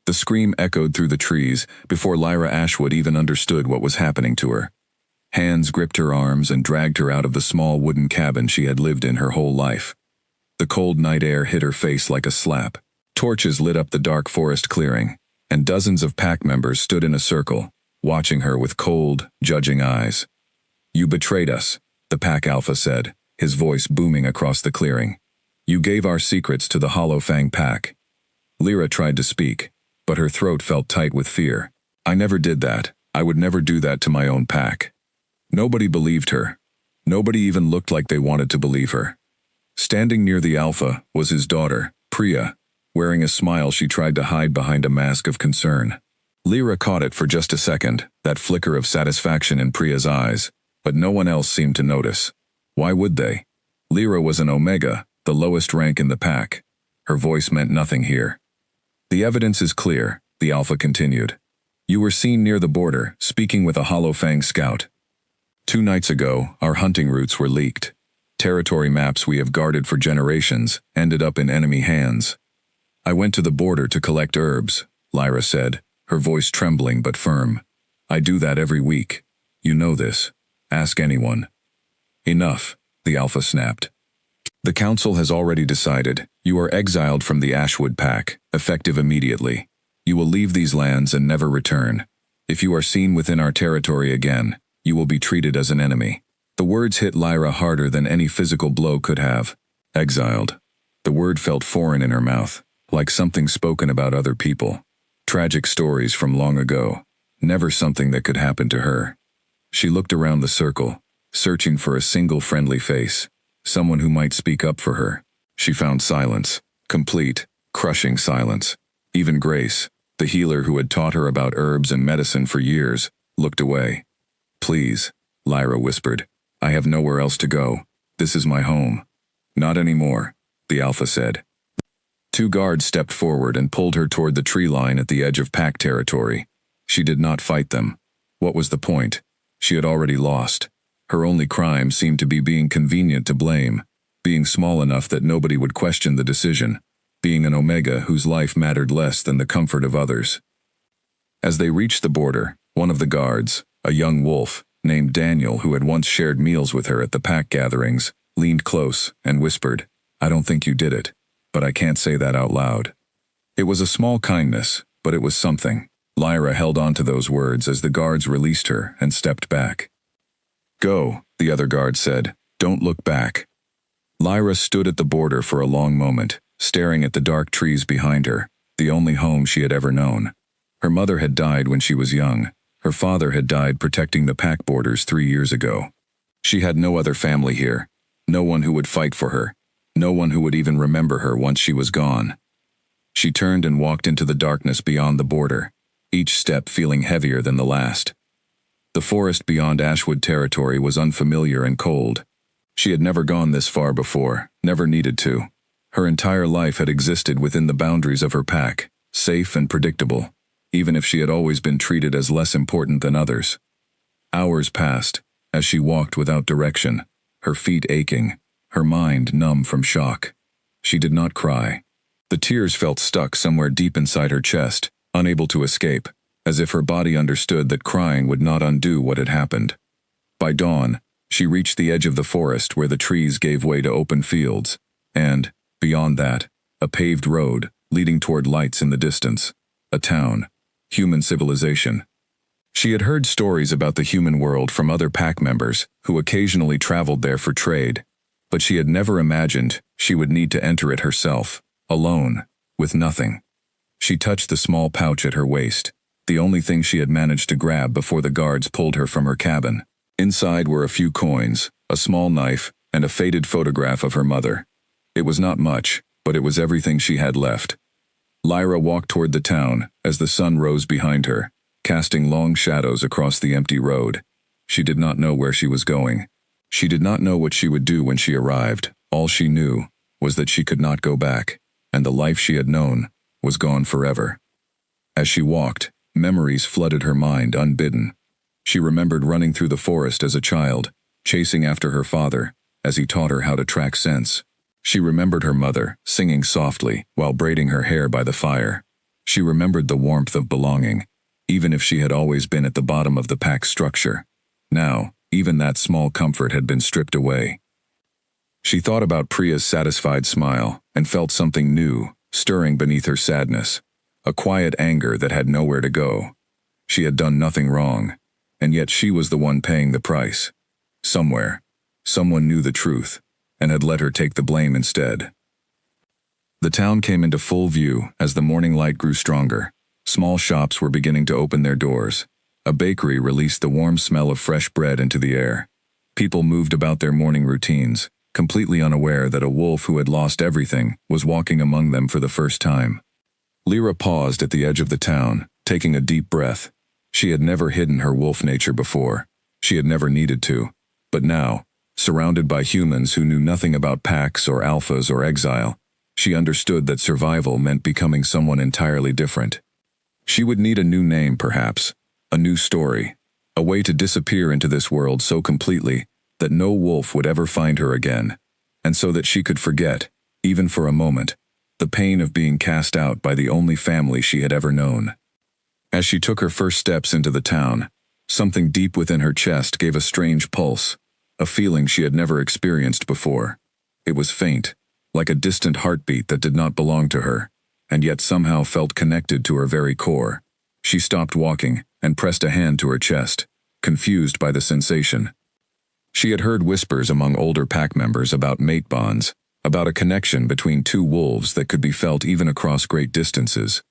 The scream echoed through the trees before Lyra Ashwood even understood what was happening to her. Hands gripped her arms and dragged her out of the small wooden cabin she had lived in her whole life. The cold night air hit her face like a slap. Torches lit up the dark forest clearing, and dozens of pack members stood in a circle, watching her with cold, judging eyes. "You betrayed us," the pack alpha said, his voice booming across the clearing. "You gave our secrets to the Hollow Fang pack." Lyra tried to speak, but her throat felt tight with fear. "I never did that. I would never do that to my own pack." Nobody believed her. Nobody even looked like they wanted to believe her. Standing near the alpha was his daughter, Priya, wearing a smile she tried to hide behind a mask of concern. Lyra caught it for just a second, that flicker of satisfaction in Priya's eyes, but no one else seemed to notice. Why would they? Lyra was an Omega, the lowest rank in the pack. Her voice meant nothing here. "The evidence is clear," the alpha continued. "You were seen near the border, speaking with a Hollow Fang scout. 2 nights ago, our hunting routes were leaked. Territory maps we have guarded for generations ended up in enemy hands. I went to the border to collect herbs," Lyra said, her voice trembling but firm. "I do that every week. You know this. Ask anyone." "Enough," the alpha snapped. "The council has already decided. You are exiled from the Ashwood pack, effective immediately. You will leave these lands and never return. If you are seen within our territory again, you will be treated as an enemy." The words hit Lyra harder than any physical blow could have. Exiled. The word felt foreign in her mouth, like something spoken about other people. Tragic stories from long ago, never something that could happen to her. She looked around the circle, searching for a single friendly face, someone who might speak up for her. She found silence, complete, crushing silence. Even Grace, the healer who had taught her about herbs and medicine for years, looked away. "Please," Lyra whispered. "I have nowhere else to go. This is my home." "Not anymore," the alpha said. 2 guards stepped forward and pulled her toward the tree line at the edge of pack territory. She did not fight them. What was the point? She had already lost. Her only crime seemed to be being convenient to blame, being small enough that nobody would question the decision, being an Omega whose life mattered less than the comfort of others. As they reached the border, one of the guards, a young wolf, named Daniel, who had once shared meals with her at the pack gatherings, leaned close and whispered, "I don't think you did it, but I can't say that out loud." It was a small kindness, but it was something. Lyra held on to those words as the guards released her and stepped back. "Go," the other guard said. "Don't look back." Lyra stood at the border for a long moment, staring at the dark trees behind her, the only home she had ever known. Her mother had died when she was young. Her father had died protecting the pack borders 3 years ago. She had no other family here, no one who would fight for her, no one who would even remember her once she was gone. She turned and walked into the darkness beyond the border, each step feeling heavier than the last. The forest beyond Ashwood territory was unfamiliar and cold. She had never gone this far before, never needed to. Her entire life had existed within the boundaries of her pack, safe and predictable, even if she had always been treated as less important than others. Hours passed, as she walked without direction, her feet aching, her mind numb from shock. She did not cry. The tears felt stuck somewhere deep inside her chest, unable to escape, as if her body understood that crying would not undo what had happened. By dawn, she reached the edge of the forest where the trees gave way to open fields, and, beyond that, a paved road leading toward lights in the distance. A town. Human civilization. She had heard stories about the human world from other pack members who occasionally traveled there for trade, but she had never imagined she would need to enter it herself, alone, with nothing. She touched the small pouch at her waist, the only thing she had managed to grab before the guards pulled her from her cabin. Inside were a few coins, a small knife, and a faded photograph of her mother. It was not much, but it was everything she had left. Lyra walked toward the town as the sun rose behind her, casting long shadows across the empty road. She did not know where she was going. She did not know what she would do when she arrived. All she knew was that she could not go back, and the life she had known was gone forever. As she walked, memories flooded her mind unbidden. She remembered running through the forest as a child, chasing after her father, as he taught her how to track scents. She remembered her mother, singing softly while braiding her hair by the fire. She remembered the warmth of belonging, even if she had always been at the bottom of the pack's structure. Now, even that small comfort had been stripped away. She thought about Priya's satisfied smile and felt something new, stirring beneath her sadness. A quiet anger that had nowhere to go. She had done nothing wrong, and yet she was the one paying the price. Somewhere, someone knew the truth, and had let her take the blame instead. The town came into full view as the morning light grew stronger. Small shops were beginning to open their doors. A bakery released the warm smell of fresh bread into the air. People moved about their morning routines, completely unaware that a wolf who had lost everything was walking among them for the first time. Lyra paused at the edge of the town, taking a deep breath. She had never hidden her wolf nature before. She had never needed to. But now, surrounded by humans who knew nothing about packs or alphas or exile, she understood that survival meant becoming someone entirely different. She would need a new name, perhaps, a new story, a way to disappear into this world so completely that no wolf would ever find her again, and so that she could forget, even for a moment, the pain of being cast out by the only family she had ever known. As she took her first steps into the town, something deep within her chest gave a strange pulse, a feeling she had never experienced before. It was faint, like a distant heartbeat that did not belong to her, and yet somehow felt connected to her very core. She stopped walking and pressed a hand to her chest, confused by the sensation. She had heard whispers among older pack members about mate bonds, about a connection between two wolves that could be felt even across great distances.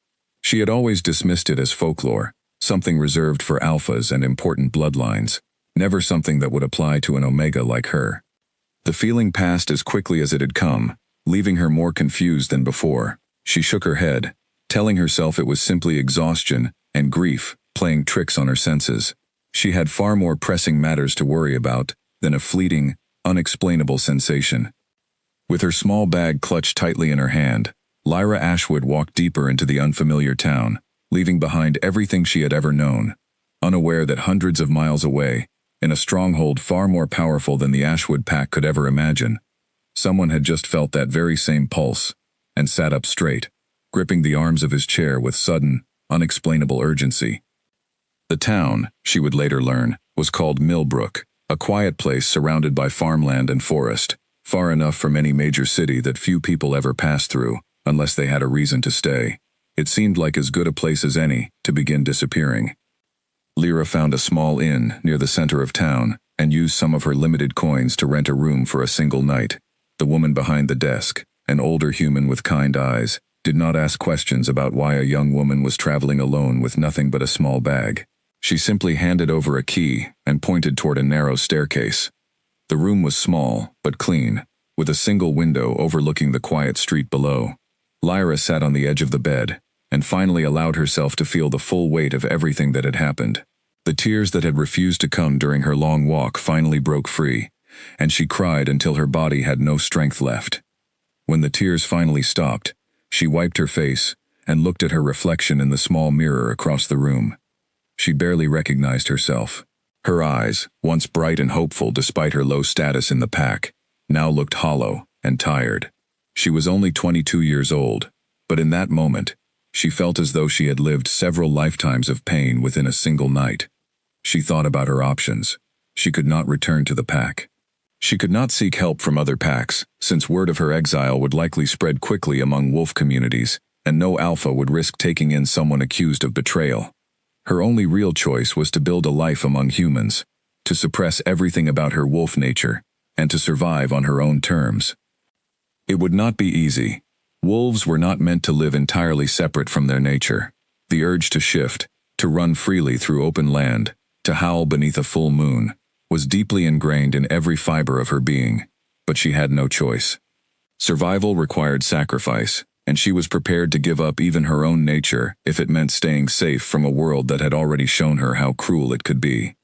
She had always dismissed it as folklore, something reserved for alphas and important bloodlines, never something that would apply to an omega like her. The feeling passed as quickly as it had come, leaving her more confused than before. She shook her head, telling herself it was simply exhaustion and grief playing tricks on her senses. She had far more pressing matters to worry about than a fleeting, unexplainable sensation. With her small bag clutched tightly in her hand, Lyra Ashwood walked deeper into the unfamiliar town, leaving behind everything she had ever known, unaware that hundreds of miles away, in a stronghold far more powerful than the Ashwood pack could ever imagine, someone had just felt that very same pulse, and sat up straight, gripping the arms of his chair with sudden, unexplainable urgency. The town, she would later learn, was called Millbrook, a quiet place surrounded by farmland and forest, far enough from any major city that few people ever passed through, unless they had a reason to stay. It seemed like as good a place as any to begin disappearing. Lyra found a small inn near the center of town and used some of her limited coins to rent a room for a single night. The woman behind the desk, an older human with kind eyes, did not ask questions about why a young woman was traveling alone with nothing but a small bag. She simply handed over a key and pointed toward a narrow staircase. The room was small, but clean, with a single window overlooking the quiet street below. Lyra sat on the edge of the bed, and finally allowed herself to feel the full weight of everything that had happened. The tears that had refused to come during her long walk finally broke free, and she cried until her body had no strength left. When the tears finally stopped, she wiped her face and looked at her reflection in the small mirror across the room. She barely recognized herself. Her eyes, once bright and hopeful despite her low status in the pack, now looked hollow and tired. She was only 22 years old, but in that moment, she felt as though she had lived several lifetimes of pain within a single night. She thought about her options. She could not return to the pack. She could not seek help from other packs, since word of her exile would likely spread quickly among wolf communities, and no alpha would risk taking in someone accused of betrayal. Her only real choice was to build a life among humans, to suppress everything about her wolf nature, and to survive on her own terms. It would not be easy. Wolves were not meant to live entirely separate from their nature. The urge to shift, to run freely through open land, to howl beneath a full moon, was deeply ingrained in every fiber of her being, but she had no choice. Survival required sacrifice, and she was prepared to give up even her own nature if it meant staying safe from a world that had already shown her how cruel it could be.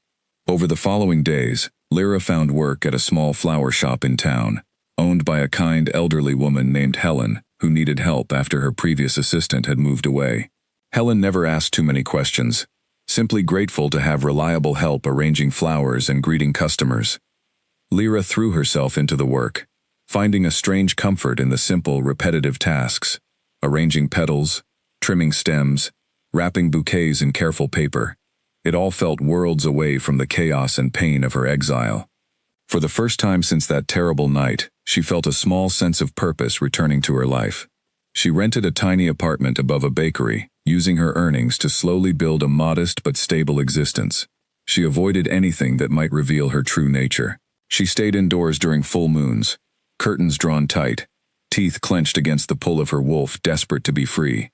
Over the following days, Lyra found work at a small flower shop in town, owned by a kind elderly woman named Helen, who needed help after her previous assistant had moved away. Helen never asked too many questions, simply grateful to have reliable help arranging flowers and greeting customers. Lyra threw herself into the work, finding a strange comfort in the simple, repetitive tasks, arranging petals, trimming stems, wrapping bouquets in careful paper. It all felt worlds away from the chaos and pain of her exile. For the first time since that terrible night, she felt a small sense of purpose returning to her life. She rented a tiny apartment above a bakery, using her earnings to slowly build a modest but stable existence. She avoided anything that might reveal her true nature. She stayed indoors during full moons, curtains drawn tight, teeth clenched against the pull of her wolf, desperate to be free.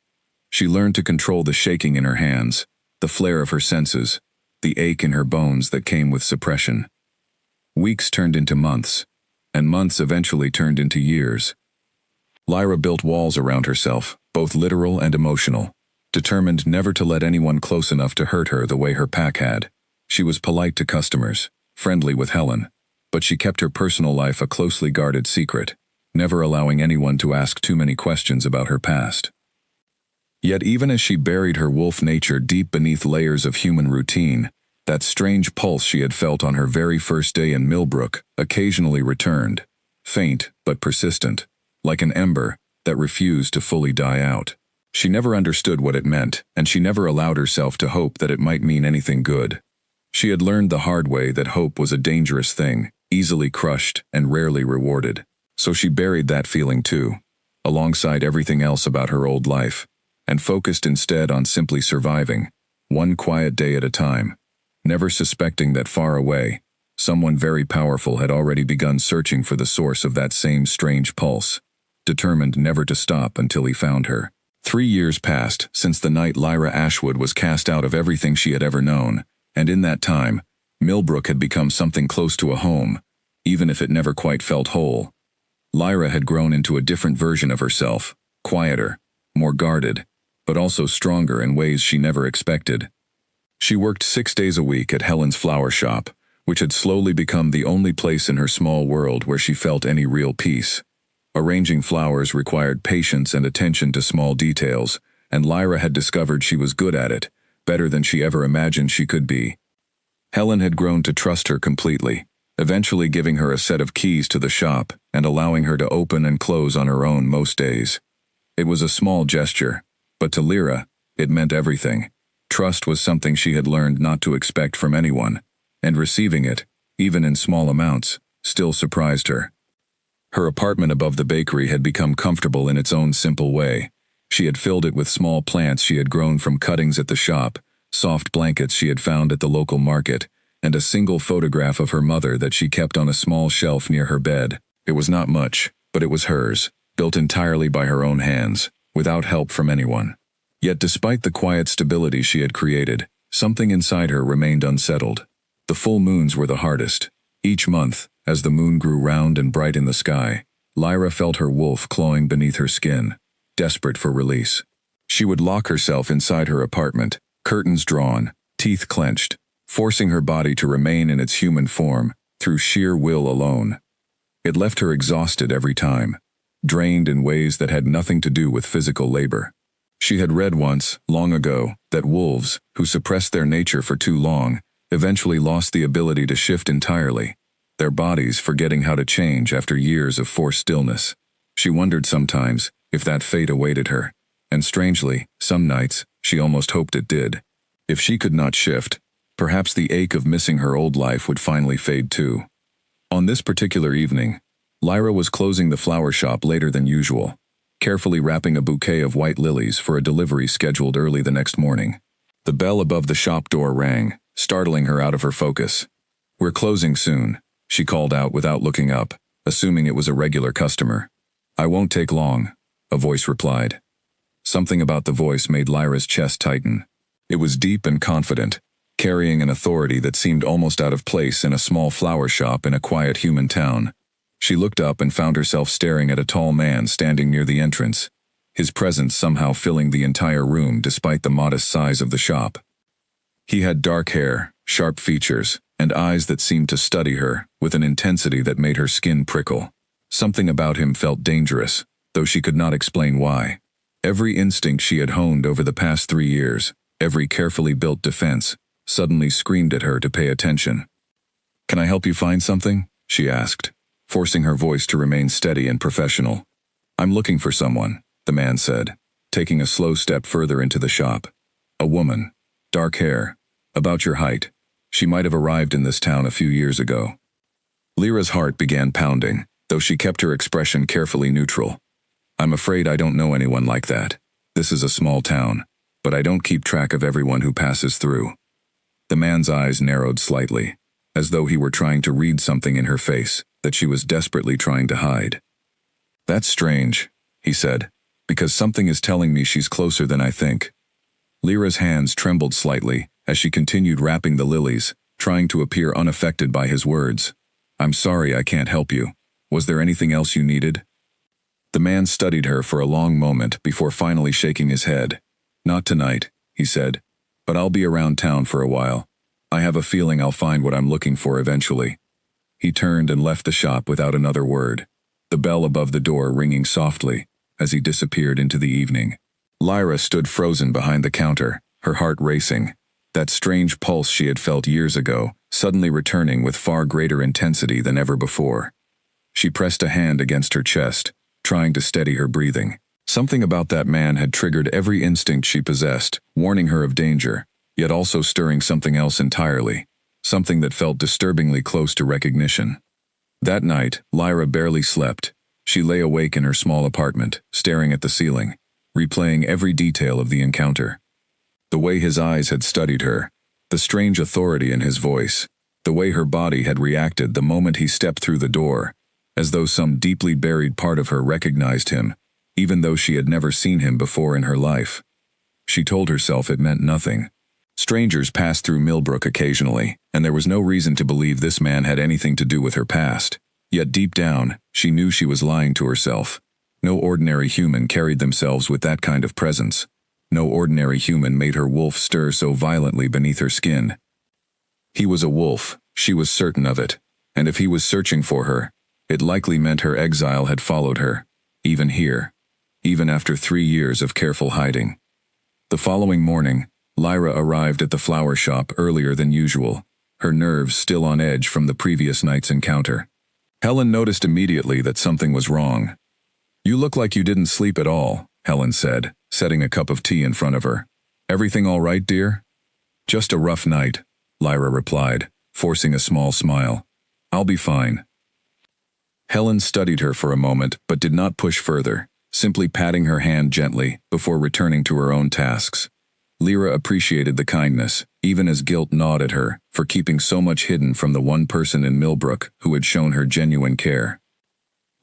She learned to control the shaking in her hands, the flare of her senses, the ache in her bones that came with suppression. Weeks turned into months, and months eventually turned into years. Lyra built walls around herself, both literal and emotional, determined never to let anyone close enough to hurt her the way her pack had. She was polite to customers, friendly with Helen, but she kept her personal life a closely guarded secret, never allowing anyone to ask too many questions about her past. Yet even as she buried her wolf nature deep beneath layers of human routine, that strange pulse she had felt on her very first day in Millbrook occasionally returned, faint but persistent, like an ember that refused to fully die out. She never understood what it meant, and she never allowed herself to hope that it might mean anything good. She had learned the hard way that hope was a dangerous thing, easily crushed and rarely rewarded. So she buried that feeling too, alongside everything else about her old life, and focused instead on simply surviving, one quiet day at a time, never suspecting that far away, someone very powerful had already begun searching for the source of that same strange pulse, determined never to stop until he found her. 3 years passed since the night Lyra Ashwood was cast out of everything she had ever known, and in that time, Millbrook had become something close to a home, even if it never quite felt whole. Lyra had grown into a different version of herself, quieter, more guarded, but also stronger in ways she never expected. She worked 6 days a week at Helen's flower shop, which had slowly become the only place in her small world where she felt any real peace. Arranging flowers required patience and attention to small details, and Lyra had discovered she was good at it, better than she ever imagined she could be. Helen had grown to trust her completely, eventually giving her a set of keys to the shop and allowing her to open and close on her own most days. It was a small gesture, but to Lyra, it meant everything. Trust was something she had learned not to expect from anyone, and receiving it, even in small amounts, still surprised her. Her apartment above the bakery had become comfortable in its own simple way. She had filled it with small plants she had grown from cuttings at the shop, soft blankets she had found at the local market, and a single photograph of her mother that she kept on a small shelf near her bed. It was not much, but it was hers, built entirely by her own hands, without help from anyone. Yet despite the quiet stability she had created, something inside her remained unsettled. The full moons were the hardest. Each month, as the moon grew round and bright in the sky, Lyra felt her wolf clawing beneath her skin, desperate for release. She would lock herself inside her apartment, curtains drawn, teeth clenched, forcing her body to remain in its human form, through sheer will alone. It left her exhausted every time, drained in ways that had nothing to do with physical labor. She had read once, long ago, that wolves, who suppressed their nature for too long, eventually lost the ability to shift entirely, their bodies forgetting how to change after years of forced stillness. She wondered sometimes if that fate awaited her, and strangely, some nights, she almost hoped it did. If she could not shift, perhaps the ache of missing her old life would finally fade too. On this particular evening, Lyra was closing the flower shop later than usual, carefully wrapping a bouquet of white lilies for a delivery scheduled early the next morning. The bell above the shop door rang, startling her out of her focus. "We're closing soon," she called out without looking up, assuming it was a regular customer. "I won't take long," a voice replied. Something about the voice made Lyra's chest tighten. It was deep and confident, carrying an authority that seemed almost out of place in a small flower shop in a quiet human town. She looked up and found herself staring at a tall man standing near the entrance, his presence somehow filling the entire room despite the modest size of the shop. He had dark hair, sharp features, and eyes that seemed to study her with an intensity that made her skin prickle. Something about him felt dangerous, though she could not explain why. Every instinct she had honed over the past 3 years, every carefully built defense, suddenly screamed at her to pay attention. "Can I help you find something?" she asked, forcing her voice to remain steady and professional. "I'm looking for someone," the man said. taking a slow step further into the shop. A woman. Dark hair. About your height. She might have arrived in this town a few years ago. Lyra's heart began pounding, though she kept her expression carefully neutral. I'm afraid I don't know anyone like that. This is a small town, but I don't keep track of everyone who passes through. The man's eyes narrowed slightly, as though he were trying to read something in her face that she was desperately trying to hide. That's strange, he said, because something is telling me she's closer than I think. Lyra's hands trembled slightly as she continued wrapping the lilies, trying to appear unaffected by his words. I'm sorry I can't help you. Was there anything else you needed? The man studied her for a long moment before finally shaking his head. Not tonight, he said, but I'll be around town for a while. I have a feeling I'll find what I'm looking for eventually. He turned and left the shop without another word, the bell above the door ringing softly as he disappeared into the evening. Lyra stood frozen behind the counter, her heart racing. That strange pulse she had felt years ago, suddenly returning with far greater intensity than ever before. She pressed a hand against her chest, trying to steady her breathing. Something about that man had triggered every instinct she possessed, warning her of danger, yet also stirring something else entirely, something that felt disturbingly close to recognition. That night, Lyra barely slept. She lay awake in her small apartment, staring at the ceiling, replaying every detail of the encounter. The way his eyes had studied her, the strange authority in his voice, the way her body had reacted the moment he stepped through the door, as though some deeply buried part of her recognized him, even though she had never seen him before in her life. She told herself it meant nothing. Strangers passed through Millbrook occasionally, and there was no reason to believe this man had anything to do with her past. Yet deep down, she knew she was lying to herself. No ordinary human carried themselves with that kind of presence. No ordinary human made her wolf stir so violently beneath her skin. He was a wolf, she was certain of it, and if he was searching for her, it likely meant her exile had followed her, even here, even after 3 years of careful hiding. The following morning, Lyra arrived at the flower shop earlier than usual, her nerves still on edge from the previous night's encounter. Helen noticed immediately that something was wrong. You look like you didn't sleep at all, Helen said, setting a cup of tea in front of her. Everything all right, dear? Just a rough night, Lyra replied, forcing a small smile. I'll be fine. Helen studied her for a moment but did not push further, simply patting her hand gently before returning to her own tasks. Lyra appreciated the kindness, even as guilt gnawed at her for keeping so much hidden from the one person in Millbrook who had shown her genuine care.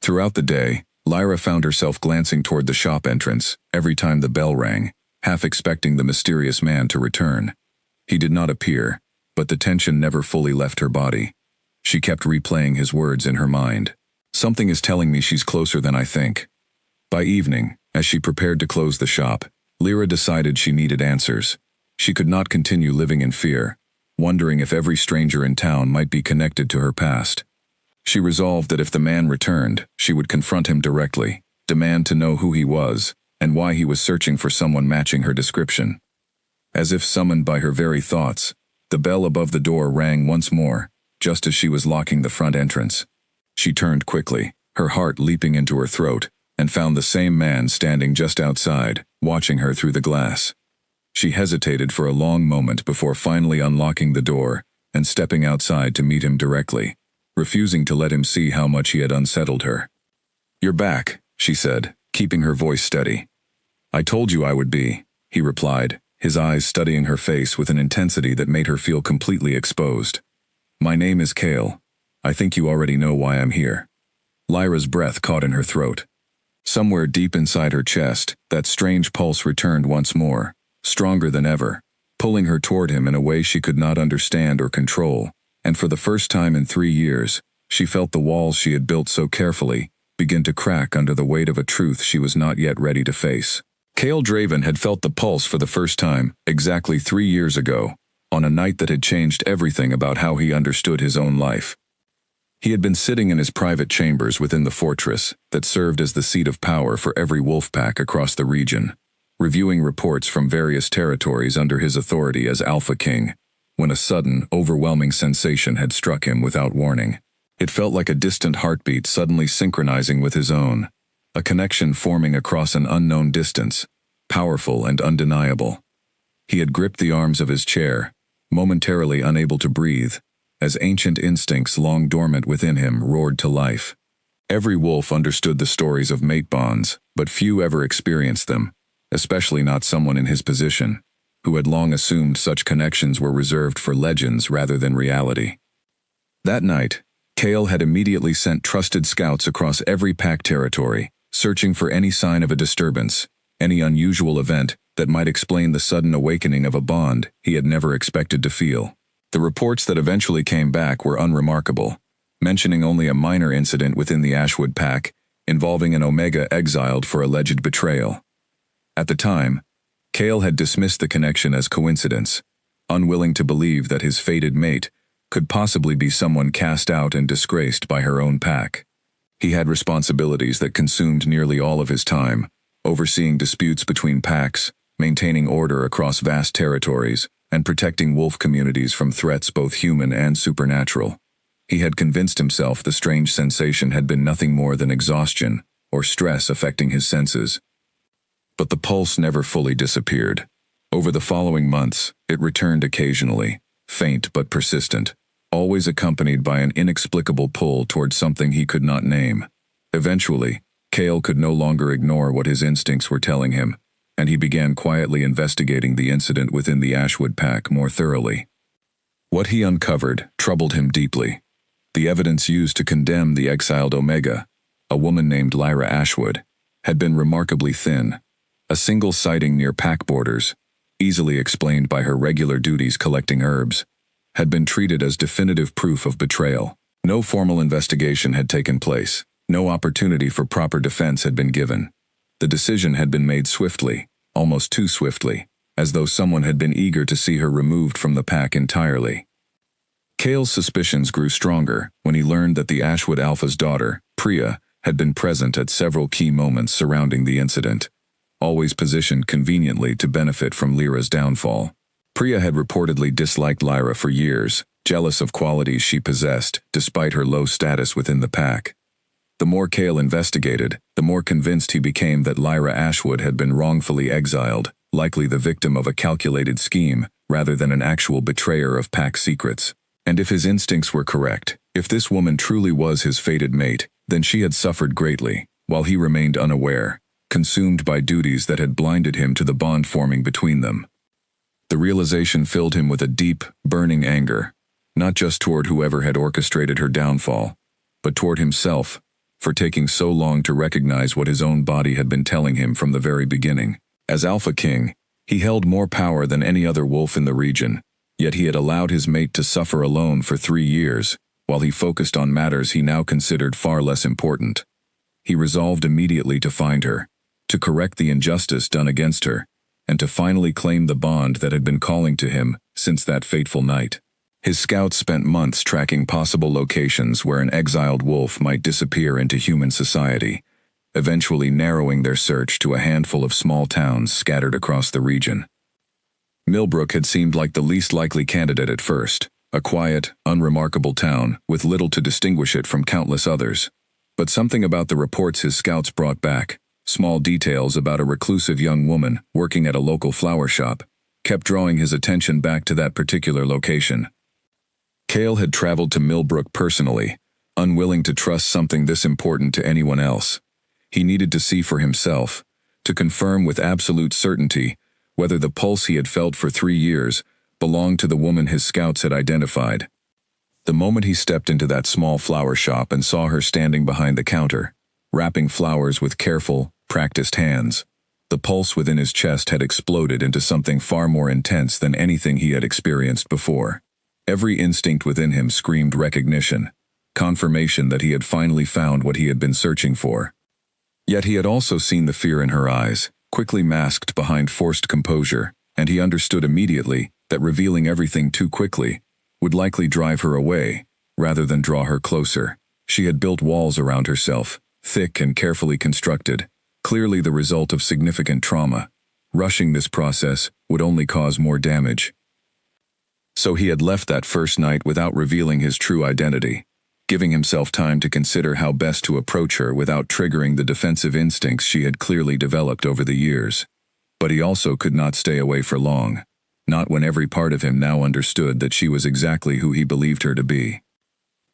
Throughout the day, Lyra found herself glancing toward the shop entrance every time the bell rang, half expecting the mysterious man to return. He did not appear, but the tension never fully left her body. She kept replaying his words in her mind. Something is telling me she's closer than I think. By evening, as she prepared to close the shop, Lyra decided she needed answers. She could not continue living in fear, wondering if every stranger in town might be connected to her past. She resolved that if the man returned, she would confront him directly, demand to know who he was, and why he was searching for someone matching her description. As if summoned by her very thoughts, the bell above the door rang once more, just as she was locking the front entrance. She turned quickly, her heart leaping into her throat, and found the same man standing just outside, watching her through the glass. She hesitated for a long moment before finally unlocking the door and stepping outside to meet him directly, refusing to let him see how much he had unsettled her. You're back, she said, keeping her voice steady. I told you I would be, he replied, his eyes studying her face with an intensity that made her feel completely exposed. My name is Cale. I think you already know why I'm here. Lyra's breath caught in her throat. Somewhere deep inside her chest, that strange pulse returned once more, stronger than ever, pulling her toward him in a way she could not understand or control, and for the first time in 3 years, she felt the walls she had built so carefully begin to crack under the weight of a truth she was not yet ready to face. Cale Draven had felt the pulse for the first time, exactly 3 years ago, on a night that had changed everything about how he understood his own life. He had been sitting in his private chambers within the fortress that served as the seat of power for every wolf pack across the region, reviewing reports from various territories under his authority as Alpha King, when a sudden, overwhelming sensation had struck him without warning. It felt like a distant heartbeat suddenly synchronizing with his own, a connection forming across an unknown distance, powerful and undeniable. He had gripped the arms of his chair, momentarily unable to breathe, as ancient instincts long dormant within him roared to life. Every wolf understood the stories of mate bonds, but few ever experienced them, especially not someone in his position, who had long assumed such connections were reserved for legends rather than reality. That night, Kale had immediately sent trusted scouts across every pack territory, searching for any sign of a disturbance, any unusual event that might explain the sudden awakening of a bond he had never expected to feel. The reports that eventually came back were unremarkable, mentioning only a minor incident within the Ashwood pack involving an Omega exiled for alleged betrayal. At the time, Kale had dismissed the connection as coincidence, unwilling to believe that his fated mate could possibly be someone cast out and disgraced by her own pack. He had responsibilities that consumed nearly all of his time, overseeing disputes between packs, maintaining order across vast territories, and protecting wolf communities from threats both human and supernatural. He had convinced himself the strange sensation had been nothing more than exhaustion or stress affecting his senses. But the pulse never fully disappeared. Over the following months, it returned occasionally, faint but persistent, always accompanied by an inexplicable pull towards something he could not name. Eventually, Kale could no longer ignore what his instincts were telling him, and he began quietly investigating the incident within the Ashwood pack more thoroughly. What he uncovered troubled him deeply. The evidence used to condemn the exiled Omega, a woman named Lyra Ashwood, had been remarkably thin. A single sighting near pack borders, easily explained by her regular duties collecting herbs, had been treated as definitive proof of betrayal. No formal investigation had taken place. No opportunity for proper defense had been given. The decision had been made swiftly, almost too swiftly, as though someone had been eager to see her removed from the pack entirely. Kale's suspicions grew stronger when he learned that the Ashwood Alpha's daughter, Priya, had been present at several key moments surrounding the incident, always positioned conveniently to benefit from Lyra's downfall. Priya had reportedly disliked Lyra for years, jealous of qualities she possessed, despite her low status within the pack. The more Kale investigated, the more convinced he became that Lyra Ashwood had been wrongfully exiled, likely the victim of a calculated scheme, rather than an actual betrayer of pack secrets. And if his instincts were correct, if this woman truly was his fated mate, then she had suffered greatly, while he remained unaware, consumed by duties that had blinded him to the bond forming between them. The realization filled him with a deep, burning anger, not just toward whoever had orchestrated her downfall, but toward himself, for taking so long to recognize what his own body had been telling him from the very beginning. As Alpha King, he held more power than any other wolf in the region, yet he had allowed his mate to suffer alone for 3 years, while he focused on matters he now considered far less important. He resolved immediately to find her, to correct the injustice done against her, and to finally claim the bond that had been calling to him since that fateful night. His scouts spent months tracking possible locations where an exiled wolf might disappear into human society, eventually narrowing their search to a handful of small towns scattered across the region. Millbrook had seemed like the least likely candidate at first, a quiet, unremarkable town with little to distinguish it from countless others. But something about the reports his scouts brought back, small details about a reclusive young woman working at a local flower shop, kept drawing his attention back to that particular location. Kale had traveled to Millbrook personally, unwilling to trust something this important to anyone else. He needed to see for himself, to confirm with absolute certainty whether the pulse he had felt for 3 years belonged to the woman his scouts had identified. The moment he stepped into that small flower shop and saw her standing behind the counter, wrapping flowers with careful, practiced hands, the pulse within his chest had exploded into something far more intense than anything he had experienced before. Every instinct within him screamed recognition, confirmation that he had finally found what he had been searching for. Yet he had also seen the fear in her eyes, quickly masked behind forced composure, and he understood immediately that revealing everything too quickly would likely drive her away, rather than draw her closer. She had built walls around herself, thick and carefully constructed, clearly the result of significant trauma. Rushing this process would only cause more damage. So he had left that first night without revealing his true identity, giving himself time to consider how best to approach her without triggering the defensive instincts she had clearly developed over the years. But he also could not stay away for long. Not when every part of him now understood that she was exactly who he believed her to be.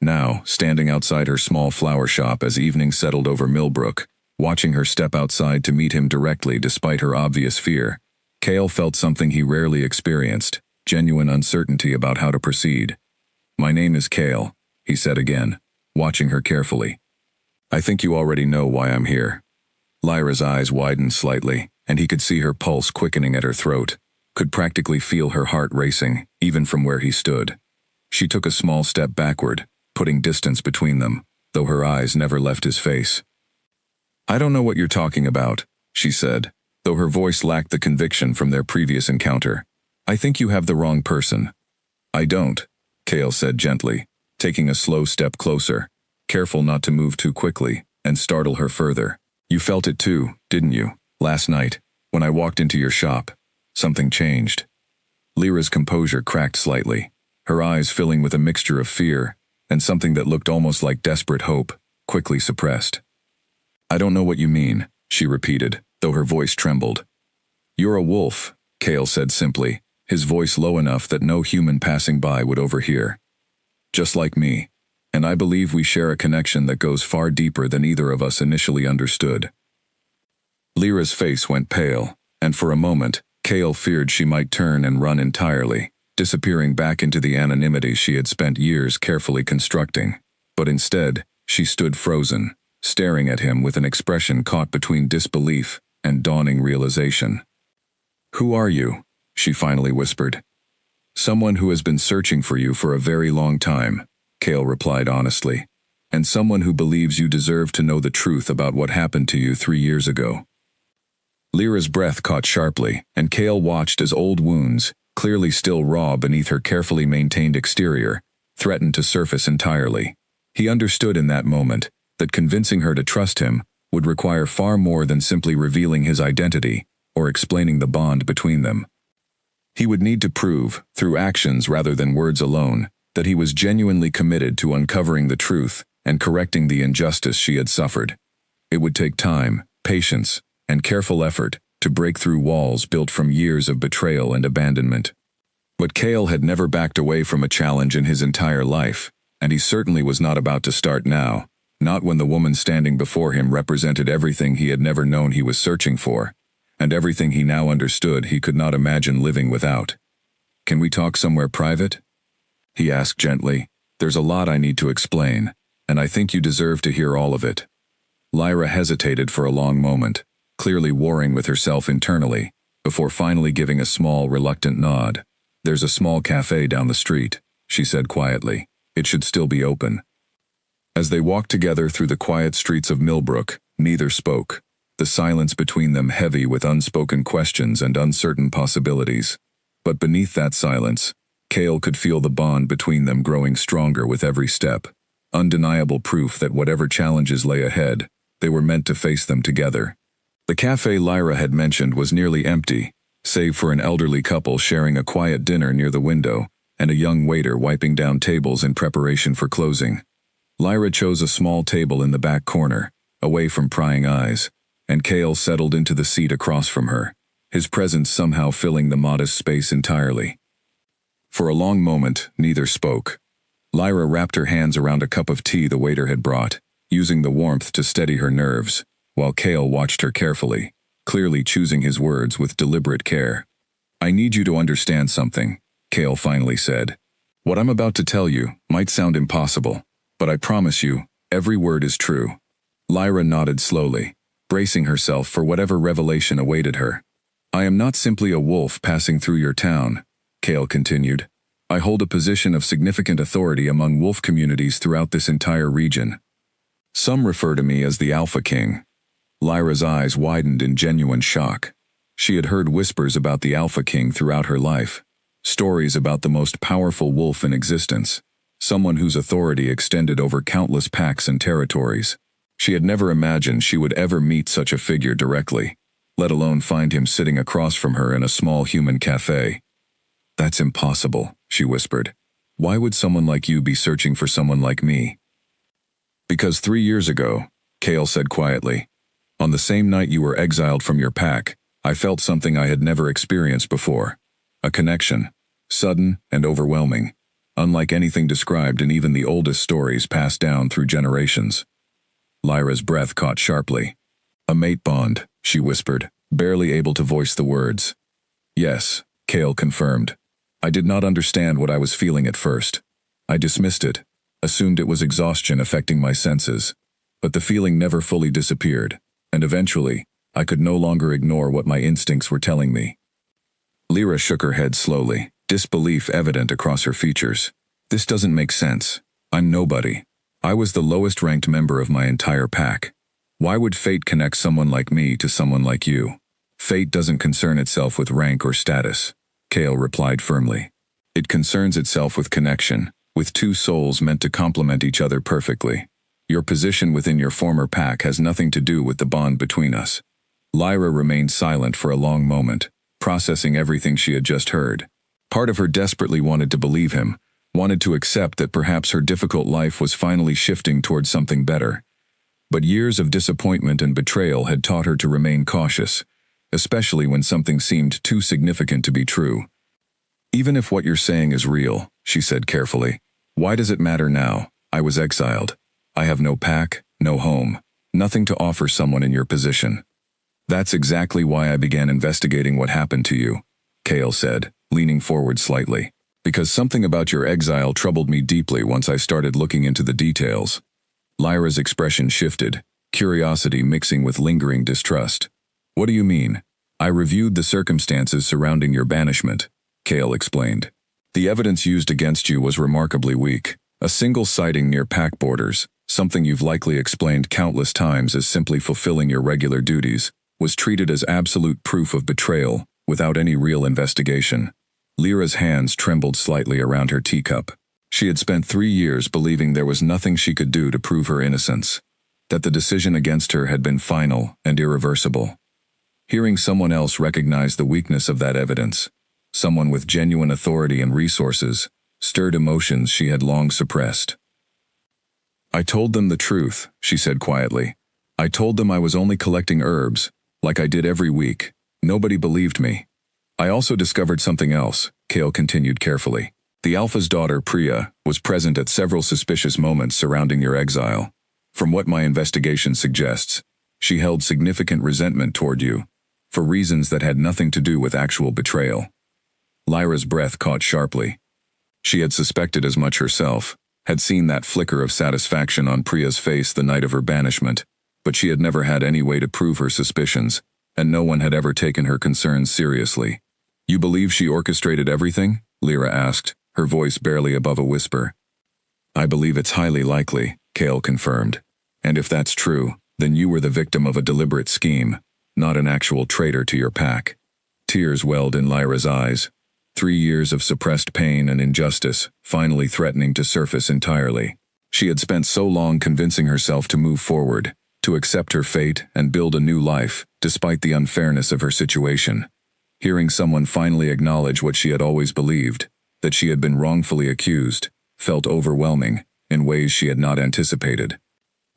Now, standing outside her small flower shop as evening settled over Millbrook, watching her step outside to meet him directly despite her obvious fear, Cale felt something he rarely experienced, genuine uncertainty about how to proceed. "My name is Cale," he said again, watching her carefully. "I think you already know why I'm here." Lyra's eyes widened slightly, and he could see her pulse quickening at her throat, could practically feel her heart racing, even from where he stood. She took a small step backward, putting distance between them, though her eyes never left his face. "I don't know what you're talking about," she said, though her voice lacked the conviction from their previous encounter. "I think you have the wrong person." "I don't," Cale said gently, taking a slow step closer, careful not to move too quickly and startle her further. "You felt it too, didn't you, last night, when I walked into your shop? Something changed." Lyra's composure cracked slightly, her eyes filling with a mixture of fear and something that looked almost like desperate hope, quickly suppressed. "I don't know what you mean," she repeated, though her voice trembled. "You're a wolf," Cale said simply, his voice low enough that no human passing by would overhear. "Just like me, and I believe we share a connection that goes far deeper than either of us initially understood." Lyra's face went pale, and for a moment, Cale feared she might turn and run entirely, disappearing back into the anonymity she had spent years carefully constructing. But instead, she stood frozen, staring at him with an expression caught between disbelief and dawning realization. "Who are you?" she finally whispered. "Someone who has been searching for you for a very long time," Cale replied honestly, "and someone who believes you deserve to know the truth about what happened to you 3 years ago." Lyra's breath caught sharply, and Cale watched as old wounds, clearly still raw beneath her carefully maintained exterior, threatened to surface entirely. He understood in that moment that convincing her to trust him would require far more than simply revealing his identity or explaining the bond between them. He would need to prove, through actions rather than words alone, that he was genuinely committed to uncovering the truth and correcting the injustice she had suffered. It would take time, patience, and careful effort to break through walls built from years of betrayal and abandonment. But Cale had never backed away from a challenge in his entire life, and he certainly was not about to start now, not when the woman standing before him represented everything he had never known he was searching for, and everything he now understood he could not imagine living without. "Can we talk somewhere private?" he asked gently. "There's a lot I need to explain, and I think you deserve to hear all of it." Lyra hesitated for a long moment, clearly warring with herself internally, before finally giving a small, reluctant nod. "There's a small cafe down the street," she said quietly. "It should still be open." As they walked together through the quiet streets of Millbrook, neither spoke, the silence between them heavy with unspoken questions and uncertain possibilities. But beneath that silence, Cale could feel the bond between them growing stronger with every step, undeniable proof that whatever challenges lay ahead, they were meant to face them together. The cafe Lyra had mentioned was nearly empty, save for an elderly couple sharing a quiet dinner near the window and a young waiter wiping down tables in preparation for closing. Lyra chose a small table in the back corner, away from prying eyes, and Cale settled into the seat across from her, his presence somehow filling the modest space entirely. For a long moment, neither spoke. Lyra wrapped her hands around a cup of tea the waiter had brought, using the warmth to steady her nerves, while Cale watched her carefully, clearly choosing his words with deliberate care. "I need you to understand something," Cale finally said. "What I'm about to tell you might sound impossible, but I promise you, every word is true." Lyra nodded slowly, bracing herself for whatever revelation awaited her. "I am not simply a wolf passing through your town," Cale continued. "I hold a position of significant authority among wolf communities throughout this entire region. Some refer to me as the Alpha King." Lyra's eyes widened in genuine shock. She had heard whispers about the Alpha King throughout her life, stories about the most powerful wolf in existence, someone whose authority extended over countless packs and territories. She had never imagined she would ever meet such a figure directly, let alone find him sitting across from her in a small human cafe. "That's impossible," she whispered. "Why would someone like you be searching for someone like me?" "Because 3 years ago," Cale said quietly, "on the same night you were exiled from your pack, I felt something I had never experienced before. A connection. Sudden and overwhelming. Unlike anything described in even the oldest stories passed down through generations. Lyra's breath caught sharply. A mate bond, she whispered, barely able to voice the words. Yes, Cale confirmed. I did not understand what I was feeling at first. I dismissed it, assumed it was exhaustion affecting my senses. But the feeling never fully disappeared, and eventually, I could no longer ignore what my instincts were telling me. Lyra shook her head slowly, disbelief evident across her features. This doesn't make sense. I'm nobody. I was the lowest-ranked member of my entire pack. Why would fate connect someone like me to someone like you? Fate doesn't concern itself with rank or status, Cale replied firmly. It concerns itself with connection, with two souls meant to complement each other perfectly. Your position within your former pack has nothing to do with the bond between us. Lyra remained silent for a long moment, processing everything she had just heard. Part of her desperately wanted to believe him, wanted to accept that perhaps her difficult life was finally shifting towards something better. But years of disappointment and betrayal had taught her to remain cautious, especially when something seemed too significant to be true. Even if what you're saying is real, she said carefully, why does it matter now? I was exiled. I have no pack, no home, nothing to offer someone in your position. That's exactly why I began investigating what happened to you, Cale said, leaning forward slightly. Because something about your exile troubled me deeply once I started looking into the details. Lyra's expression shifted, curiosity mixing with lingering distrust. What do you mean? I reviewed the circumstances surrounding your banishment, Cale explained. The evidence used against you was remarkably weak. A single sighting near pack borders, something you've likely explained countless times as simply fulfilling your regular duties, was treated as absolute proof of betrayal, without any real investigation. Lyra's hands trembled slightly around her teacup. She had spent 3 years believing there was nothing she could do to prove her innocence, that the decision against her had been final and irreversible. Hearing someone else recognize the weakness of that evidence, someone with genuine authority and resources, stirred emotions she had long suppressed. I told them the truth, she said quietly. I told them I was only collecting herbs, like I did every week. Nobody believed me. I also discovered something else, Cale continued carefully. The Alpha's daughter, Priya, was present at several suspicious moments surrounding your exile. From what my investigation suggests, she held significant resentment toward you, for reasons that had nothing to do with actual betrayal. Lyra's breath caught sharply. She had suspected as much herself, had seen that flicker of satisfaction on Priya's face the night of her banishment, but she had never had any way to prove her suspicions, and no one had ever taken her concerns seriously. You believe she orchestrated everything? Lyra asked, her voice barely above a whisper. I believe it's highly likely, Cale confirmed. And if that's true, then you were the victim of a deliberate scheme, not an actual traitor to your pack. Tears welled in Lyra's eyes. 3 years of suppressed pain and injustice, finally threatening to surface entirely. She had spent so long convincing herself to move forward, to accept her fate and build a new life, despite the unfairness of her situation. Hearing someone finally acknowledge what she had always believed, that she had been wrongfully accused, felt overwhelming, in ways she had not anticipated.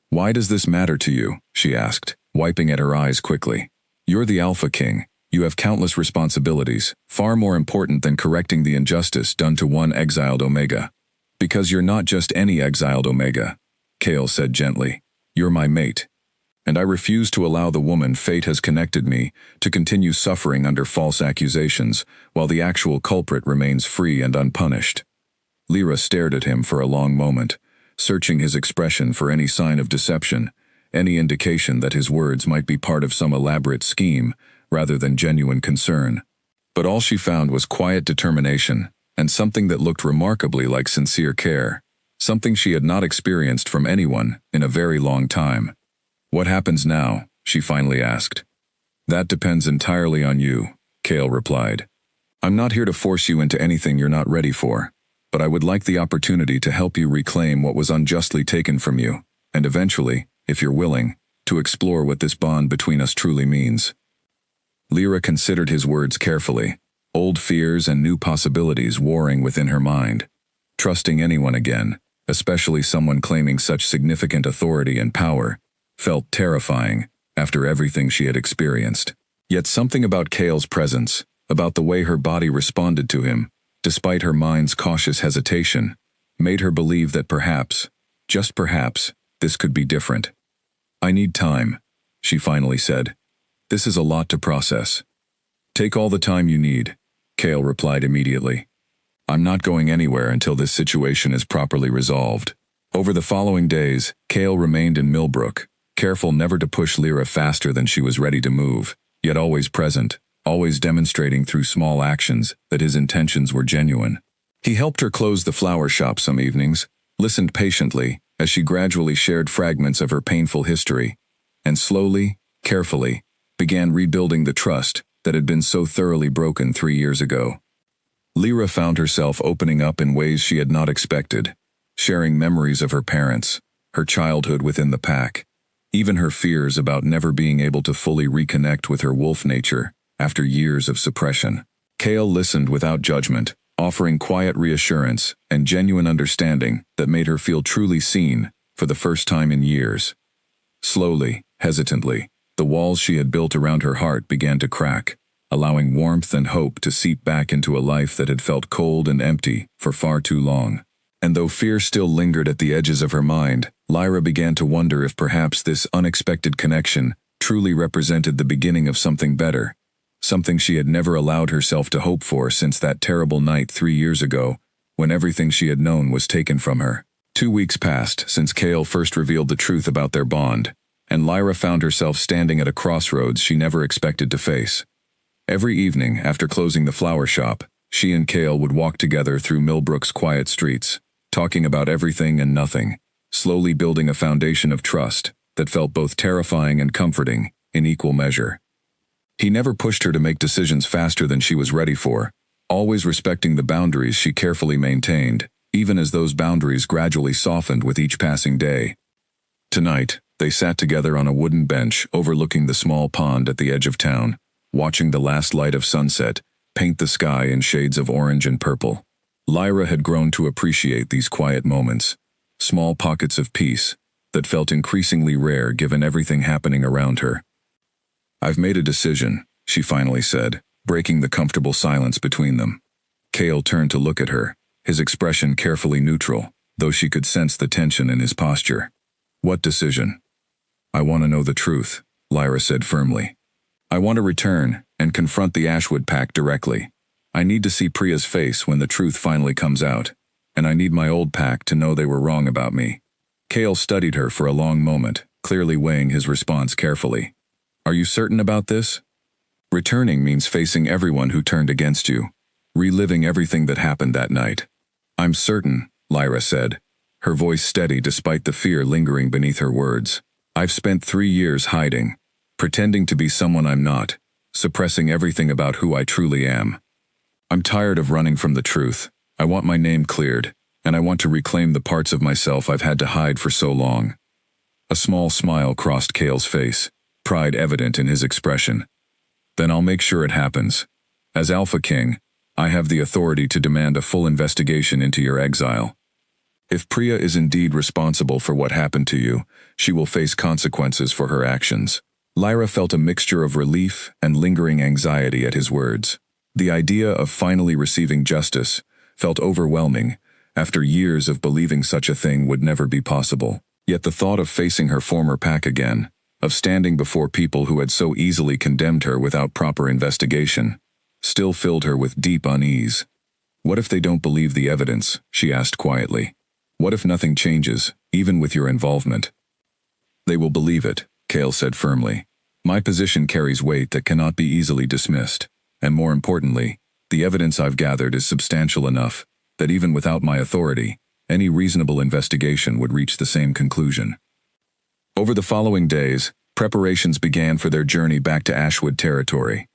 Why does this matter to you? She asked, wiping at her eyes quickly. You're the Alpha King. You have countless responsibilities, far more important than correcting the injustice done to one exiled Omega. Because you're not just any exiled Omega, Cale said gently. You're my mate. And I refuse to allow the woman fate has connected me to continue suffering under false accusations, while the actual culprit remains free and unpunished. Lyra stared at him for a long moment, searching his expression for any sign of deception, any indication that his words might be part of some elaborate scheme, rather than genuine concern. But all she found was quiet determination, and something that looked remarkably like sincere care, something she had not experienced from anyone in a very long time. What happens now? She finally asked. That depends entirely on you, Cale replied. I'm not here to force you into anything you're not ready for, but I would like the opportunity to help you reclaim what was unjustly taken from you, and eventually, if you're willing, to explore what this bond between us truly means. Lyra considered his words carefully, old fears and new possibilities warring within her mind. Trusting anyone again, especially someone claiming such significant authority and power, felt terrifying after everything she had experienced. Yet something about Kale's presence, about the way her body responded to him, despite her mind's cautious hesitation, made her believe that perhaps, just perhaps, this could be different. "I need time," she finally said. "This is a lot to process." "Take all the time you need," Kale replied immediately. "I'm not going anywhere until this situation is properly resolved." Over the following days, Kale remained in Millbrook, careful never to push Lyra faster than she was ready to move, yet always present, always demonstrating through small actions that his intentions were genuine. He helped her close the flower shop some evenings, listened patiently as she gradually shared fragments of her painful history, and slowly, carefully, began rebuilding the trust that had been so thoroughly broken 3 years ago. Lyra found herself opening up in ways she had not expected, sharing memories of her parents, her childhood within the pack, even her fears about never being able to fully reconnect with her wolf nature after years of suppression. Kale listened without judgment, offering quiet reassurance and genuine understanding that made her feel truly seen for the first time in years. Slowly, hesitantly, the walls she had built around her heart began to crack, allowing warmth and hope to seep back into a life that had felt cold and empty for far too long. And though fear still lingered at the edges of her mind, Lyra began to wonder if perhaps this unexpected connection truly represented the beginning of something better, something she had never allowed herself to hope for since that terrible night 3 years ago, when everything she had known was taken from her. 2 weeks passed since Kale first revealed the truth about their bond, and Lyra found herself standing at a crossroads she never expected to face. Every evening, after closing the flower shop, she and Kale would walk together through Millbrook's quiet streets, talking about everything and nothing, slowly building a foundation of trust that felt both terrifying and comforting in equal measure. He never pushed her to make decisions faster than she was ready for, always respecting the boundaries she carefully maintained, even as those boundaries gradually softened with each passing day. Tonight, they sat together on a wooden bench overlooking the small pond at the edge of town, watching the last light of sunset paint the sky in shades of orange and purple. Lyra had grown to appreciate these quiet moments, small pockets of peace that felt increasingly rare given everything happening around her. "I've made a decision," she finally said, breaking the comfortable silence between them. Kale turned to look at her, his expression carefully neutral, though she could sense the tension in his posture. "What decision?" "I want to know the truth," Lyra said firmly. "I want to return and confront the Ashwood pack directly. I need to see Priya's face when the truth finally comes out, and I need my old pack to know they were wrong about me." Kale studied her for a long moment, clearly weighing his response carefully. "Are you certain about this? Returning means facing everyone who turned against you, reliving everything that happened that night." "I'm certain," Lyra said, her voice steady despite the fear lingering beneath her words. "I've spent 3 years hiding, pretending to be someone I'm not, suppressing everything about who I truly am. I'm tired of running from the truth. I want my name cleared, and I want to reclaim the parts of myself I've had to hide for so long." A small smile crossed Kale's face, pride evident in his expression. "Then I'll make sure it happens. As Alpha King, I have the authority to demand a full investigation into your exile. If Priya is indeed responsible for what happened to you, she will face consequences for her actions." Lyra felt a mixture of relief and lingering anxiety at his words. The idea of finally receiving justice felt overwhelming after years of believing such a thing would never be possible. Yet the thought of facing her former pack again, of standing before people who had so easily condemned her without proper investigation, still filled her with deep unease. "What if they don't believe the evidence?" she asked quietly. "What if nothing changes, even with your involvement?" "They will believe it," Kale said firmly. "My position carries weight that cannot be easily dismissed. And more importantly, the evidence I've gathered is substantial enough that even without my authority, any reasonable investigation would reach the same conclusion." Over the following days, preparations began for their journey back to Ashwood territory.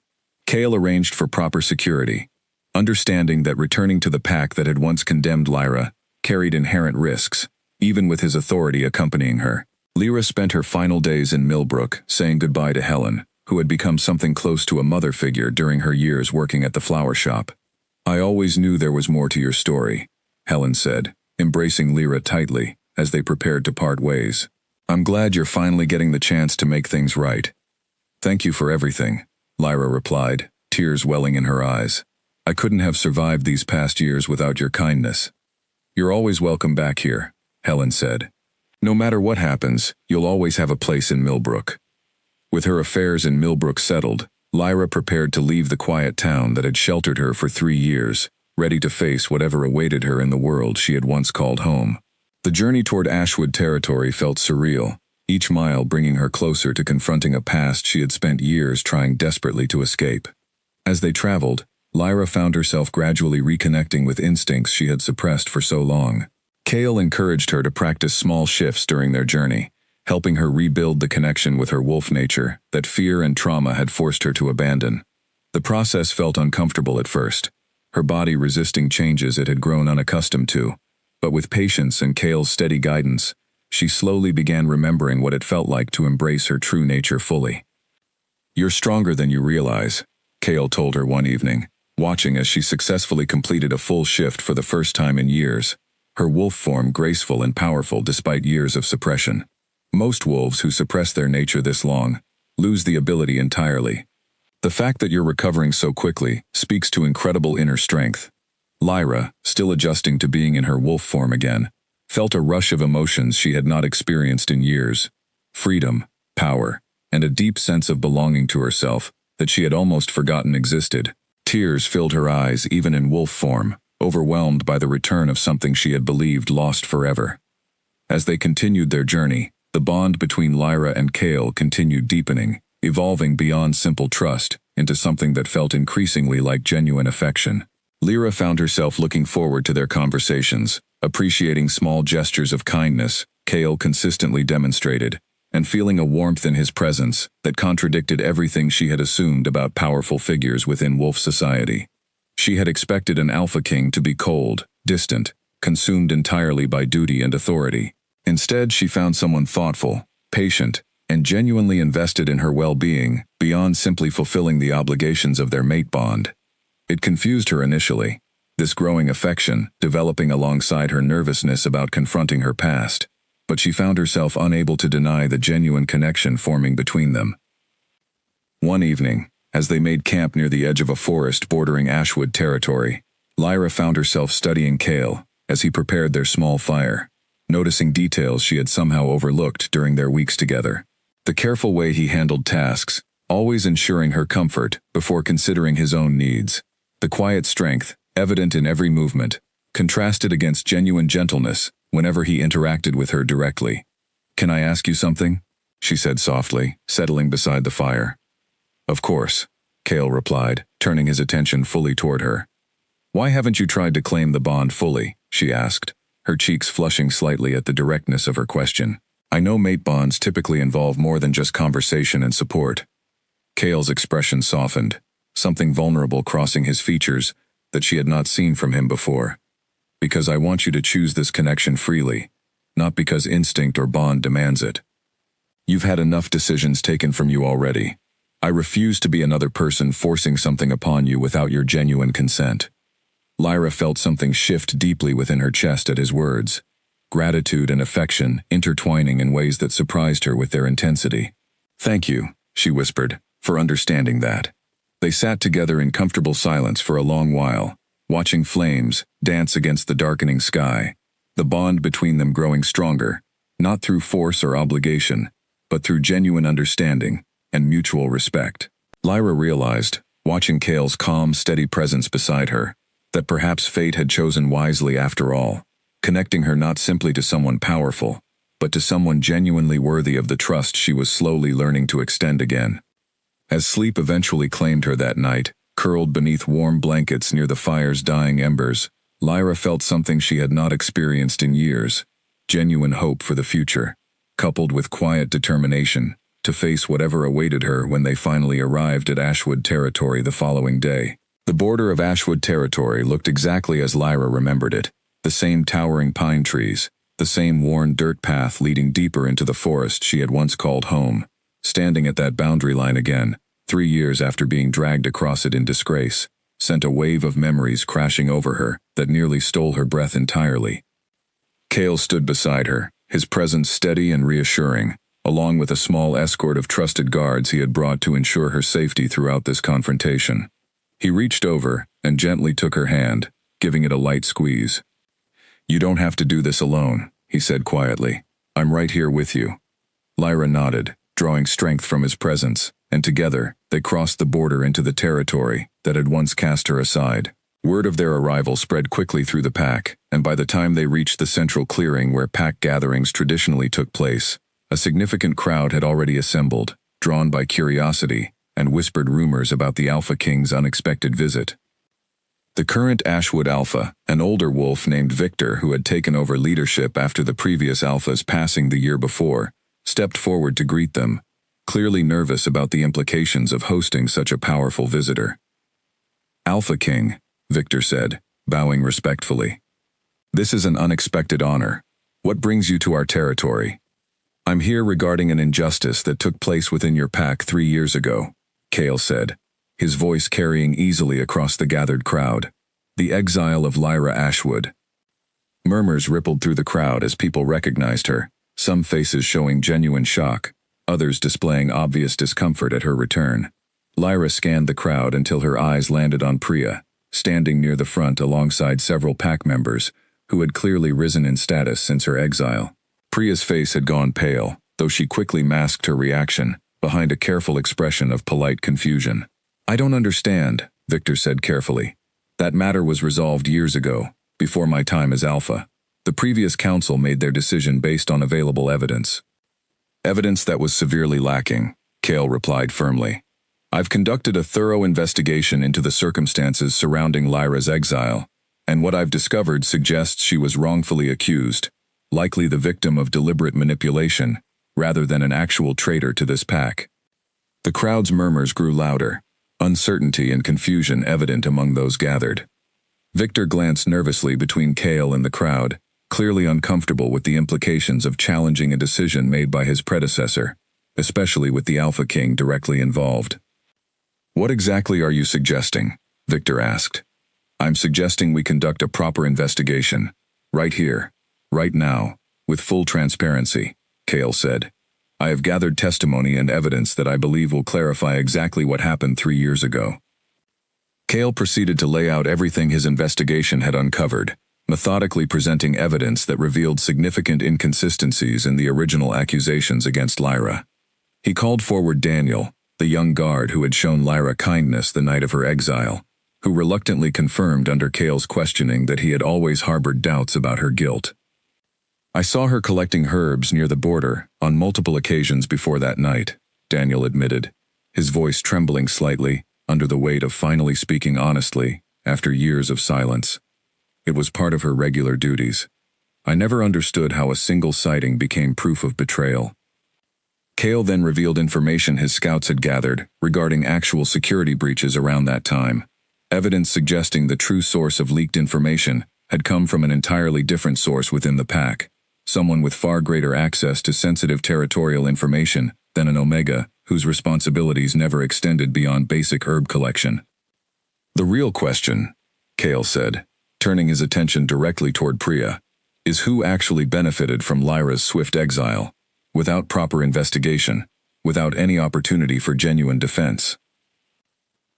Kale arranged for proper security, understanding that returning to the pack that had once condemned Lyra carried inherent risks, even with his authority accompanying her. Lyra spent her final days in Millbrook saying goodbye to Helen, who had become something close to a mother figure during her years working at the flower shop. "I always knew there was more to your story," Helen said, embracing Lyra tightly as they prepared to part ways. "I'm glad you're finally getting the chance to make things right. Thank you for everything. Lyra replied, tears welling in her eyes. I couldn't have survived these past years without your kindness. You're always welcome back here, Helen said. No matter what happens, you'll always have a place in Millbrook. With her affairs in Millbrook settled, Lyra prepared to leave the quiet town that had sheltered her for 3 years, ready to face whatever awaited her in the world she had once called home. The journey toward Ashwood territory felt surreal, each mile bringing her closer to confronting a past she had spent years trying desperately to escape. As they traveled, Lyra found herself gradually reconnecting with instincts she had suppressed for so long. Cale encouraged her to practice small shifts during their journey, helping her rebuild the connection with her wolf nature that fear and trauma had forced her to abandon. The process felt uncomfortable at first, her body resisting changes it had grown unaccustomed to, but with patience and Cale's steady guidance, she slowly began remembering what it felt like to embrace her true nature fully. You're stronger than you realize, Cale told her one evening, watching as she successfully completed a full shift for the first time in years, her wolf form graceful and powerful despite years of suppression. Most wolves who suppress their nature this long lose the ability entirely. The fact that you're recovering so quickly speaks to incredible inner strength. Lyra, still adjusting to being in her wolf form again, felt a rush of emotions she had not experienced in years. Freedom, power, and a deep sense of belonging to herself that she had almost forgotten existed. Tears filled her eyes even in wolf form, overwhelmed by the return of something she had believed lost forever. As they continued their journey, the bond between Lyra and Cale continued deepening, evolving beyond simple trust into something that felt increasingly like genuine affection. Lyra found herself looking forward to their conversations, appreciating small gestures of kindness Cale consistently demonstrated, and feeling a warmth in his presence that contradicted everything she had assumed about powerful figures within wolf society. She had expected an alpha king to be cold, distant, consumed entirely by duty and authority. Instead, she found someone thoughtful, patient, and genuinely invested in her well-being, beyond simply fulfilling the obligations of their mate bond. It confused her initially, this growing affection developing alongside her nervousness about confronting her past, but she found herself unable to deny the genuine connection forming between them. One evening, as they made camp near the edge of a forest bordering Ashwood territory, Lyra found herself studying Cale as he prepared their small fire, noticing details she had somehow overlooked during their weeks together. The careful way he handled tasks, always ensuring her comfort before considering his own needs. The quiet strength, evident in every movement, contrasted against genuine gentleness whenever he interacted with her directly. "Can I ask you something?" she said softly, settling beside the fire. "Of course," Cale replied, turning his attention fully toward her. "Why haven't you tried to claim the bond fully?" she asked, her cheeks flushing slightly at the directness of her question. "I know mate bonds typically involve more than just conversation and support." Cale's expression softened, something vulnerable crossing his features that she had not seen from him before. "Because I want you to choose this connection freely, not because instinct or bond demands it. You've had enough decisions taken from you already. I refuse to be another person forcing something upon you without your genuine consent." Lyra felt something shift deeply within her chest at his words, gratitude and affection intertwining in ways that surprised her with their intensity. "Thank you," she whispered, "for understanding that." They sat together in comfortable silence for a long while, watching flames dance against the darkening sky, the bond between them growing stronger, not through force or obligation, but through genuine understanding and mutual respect. Lyra realized, watching Cale's calm, steady presence beside her, that perhaps fate had chosen wisely after all, connecting her not simply to someone powerful, but to someone genuinely worthy of the trust she was slowly learning to extend again. As sleep eventually claimed her that night, curled beneath warm blankets near the fire's dying embers, Lyra felt something she had not experienced in years, genuine hope for the future, coupled with quiet determination to face whatever awaited her when they finally arrived at Ashwood territory the following day. The border of Ashwood territory looked exactly as Lyra remembered it, the same towering pine trees, the same worn dirt path leading deeper into the forest she had once called home. Standing at that boundary line again, 3 years after being dragged across it in disgrace, sent a wave of memories crashing over her that nearly stole her breath entirely. Cale stood beside her, his presence steady and reassuring, along with a small escort of trusted guards he had brought to ensure her safety throughout this confrontation. He reached over and gently took her hand, giving it a light squeeze. "You don't have to do this alone," he said quietly. "I'm right here with you." Lyra nodded, drawing strength from his presence, and together, they crossed the border into the territory that had once cast her aside. Word of their arrival spread quickly through the pack, and by the time they reached the central clearing where pack gatherings traditionally took place, a significant crowd had already assembled, drawn by curiosity and whispered rumors about the Alpha King's unexpected visit. The current Ashwood Alpha, an older wolf named Victor who had taken over leadership after the previous Alpha's passing the year before, stepped forward to greet them, clearly nervous about the implications of hosting such a powerful visitor. "Alpha King," Victor said, bowing respectfully. "This is an unexpected honor. What brings you to our territory?" "I'm here regarding an injustice that took place within your pack 3 years ago," Kale said, his voice carrying easily across the gathered crowd. "The exile of Lyra Ashwood." Murmurs rippled through the crowd as people recognized her, some faces showing genuine shock, others displaying obvious discomfort at her return. Lyra scanned the crowd until her eyes landed on Priya, standing near the front alongside several pack members, who had clearly risen in status since her exile. Priya's face had gone pale, though she quickly masked her reaction, behind a careful expression of polite confusion. "I don't understand," Victor said carefully. "That matter was resolved years ago, before my time as Alpha. The previous council made their decision based on available evidence." "Evidence that was severely lacking," Kale replied firmly. "I've conducted a thorough investigation into the circumstances surrounding Lyra's exile, and what I've discovered suggests she was wrongfully accused, likely the victim of deliberate manipulation, rather than an actual traitor to this pack." The crowd's murmurs grew louder, uncertainty and confusion evident among those gathered. Victor glanced nervously between Kale and the crowd, clearly uncomfortable with the implications of challenging a decision made by his predecessor, especially with the Alpha King directly involved. "What exactly are you suggesting?" Victor asked. "I'm suggesting we conduct a proper investigation, right here, right now, with full transparency," Kale said. "I have gathered testimony and evidence that I believe will clarify exactly what happened 3 years ago." Kale proceeded to lay out everything his investigation had uncovered, methodically presenting evidence that revealed significant inconsistencies in the original accusations against Lyra. He called forward Daniel, the young guard who had shown Lyra kindness the night of her exile, who reluctantly confirmed under Kale's questioning that he had always harbored doubts about her guilt. "I saw her collecting herbs near the border on multiple occasions before that night," Daniel admitted, his voice trembling slightly under the weight of finally speaking honestly after years of silence. "It was part of her regular duties. I never understood how a single sighting became proof of betrayal." Kale then revealed information his scouts had gathered regarding actual security breaches around that time, evidence suggesting the true source of leaked information had come from an entirely different source within the pack, someone with far greater access to sensitive territorial information than an Omega whose responsibilities never extended beyond basic herb collection. "The real question," Kale said, turning his attention directly toward Priya, "is who actually benefited from Lyra's swift exile, without proper investigation, without any opportunity for genuine defense."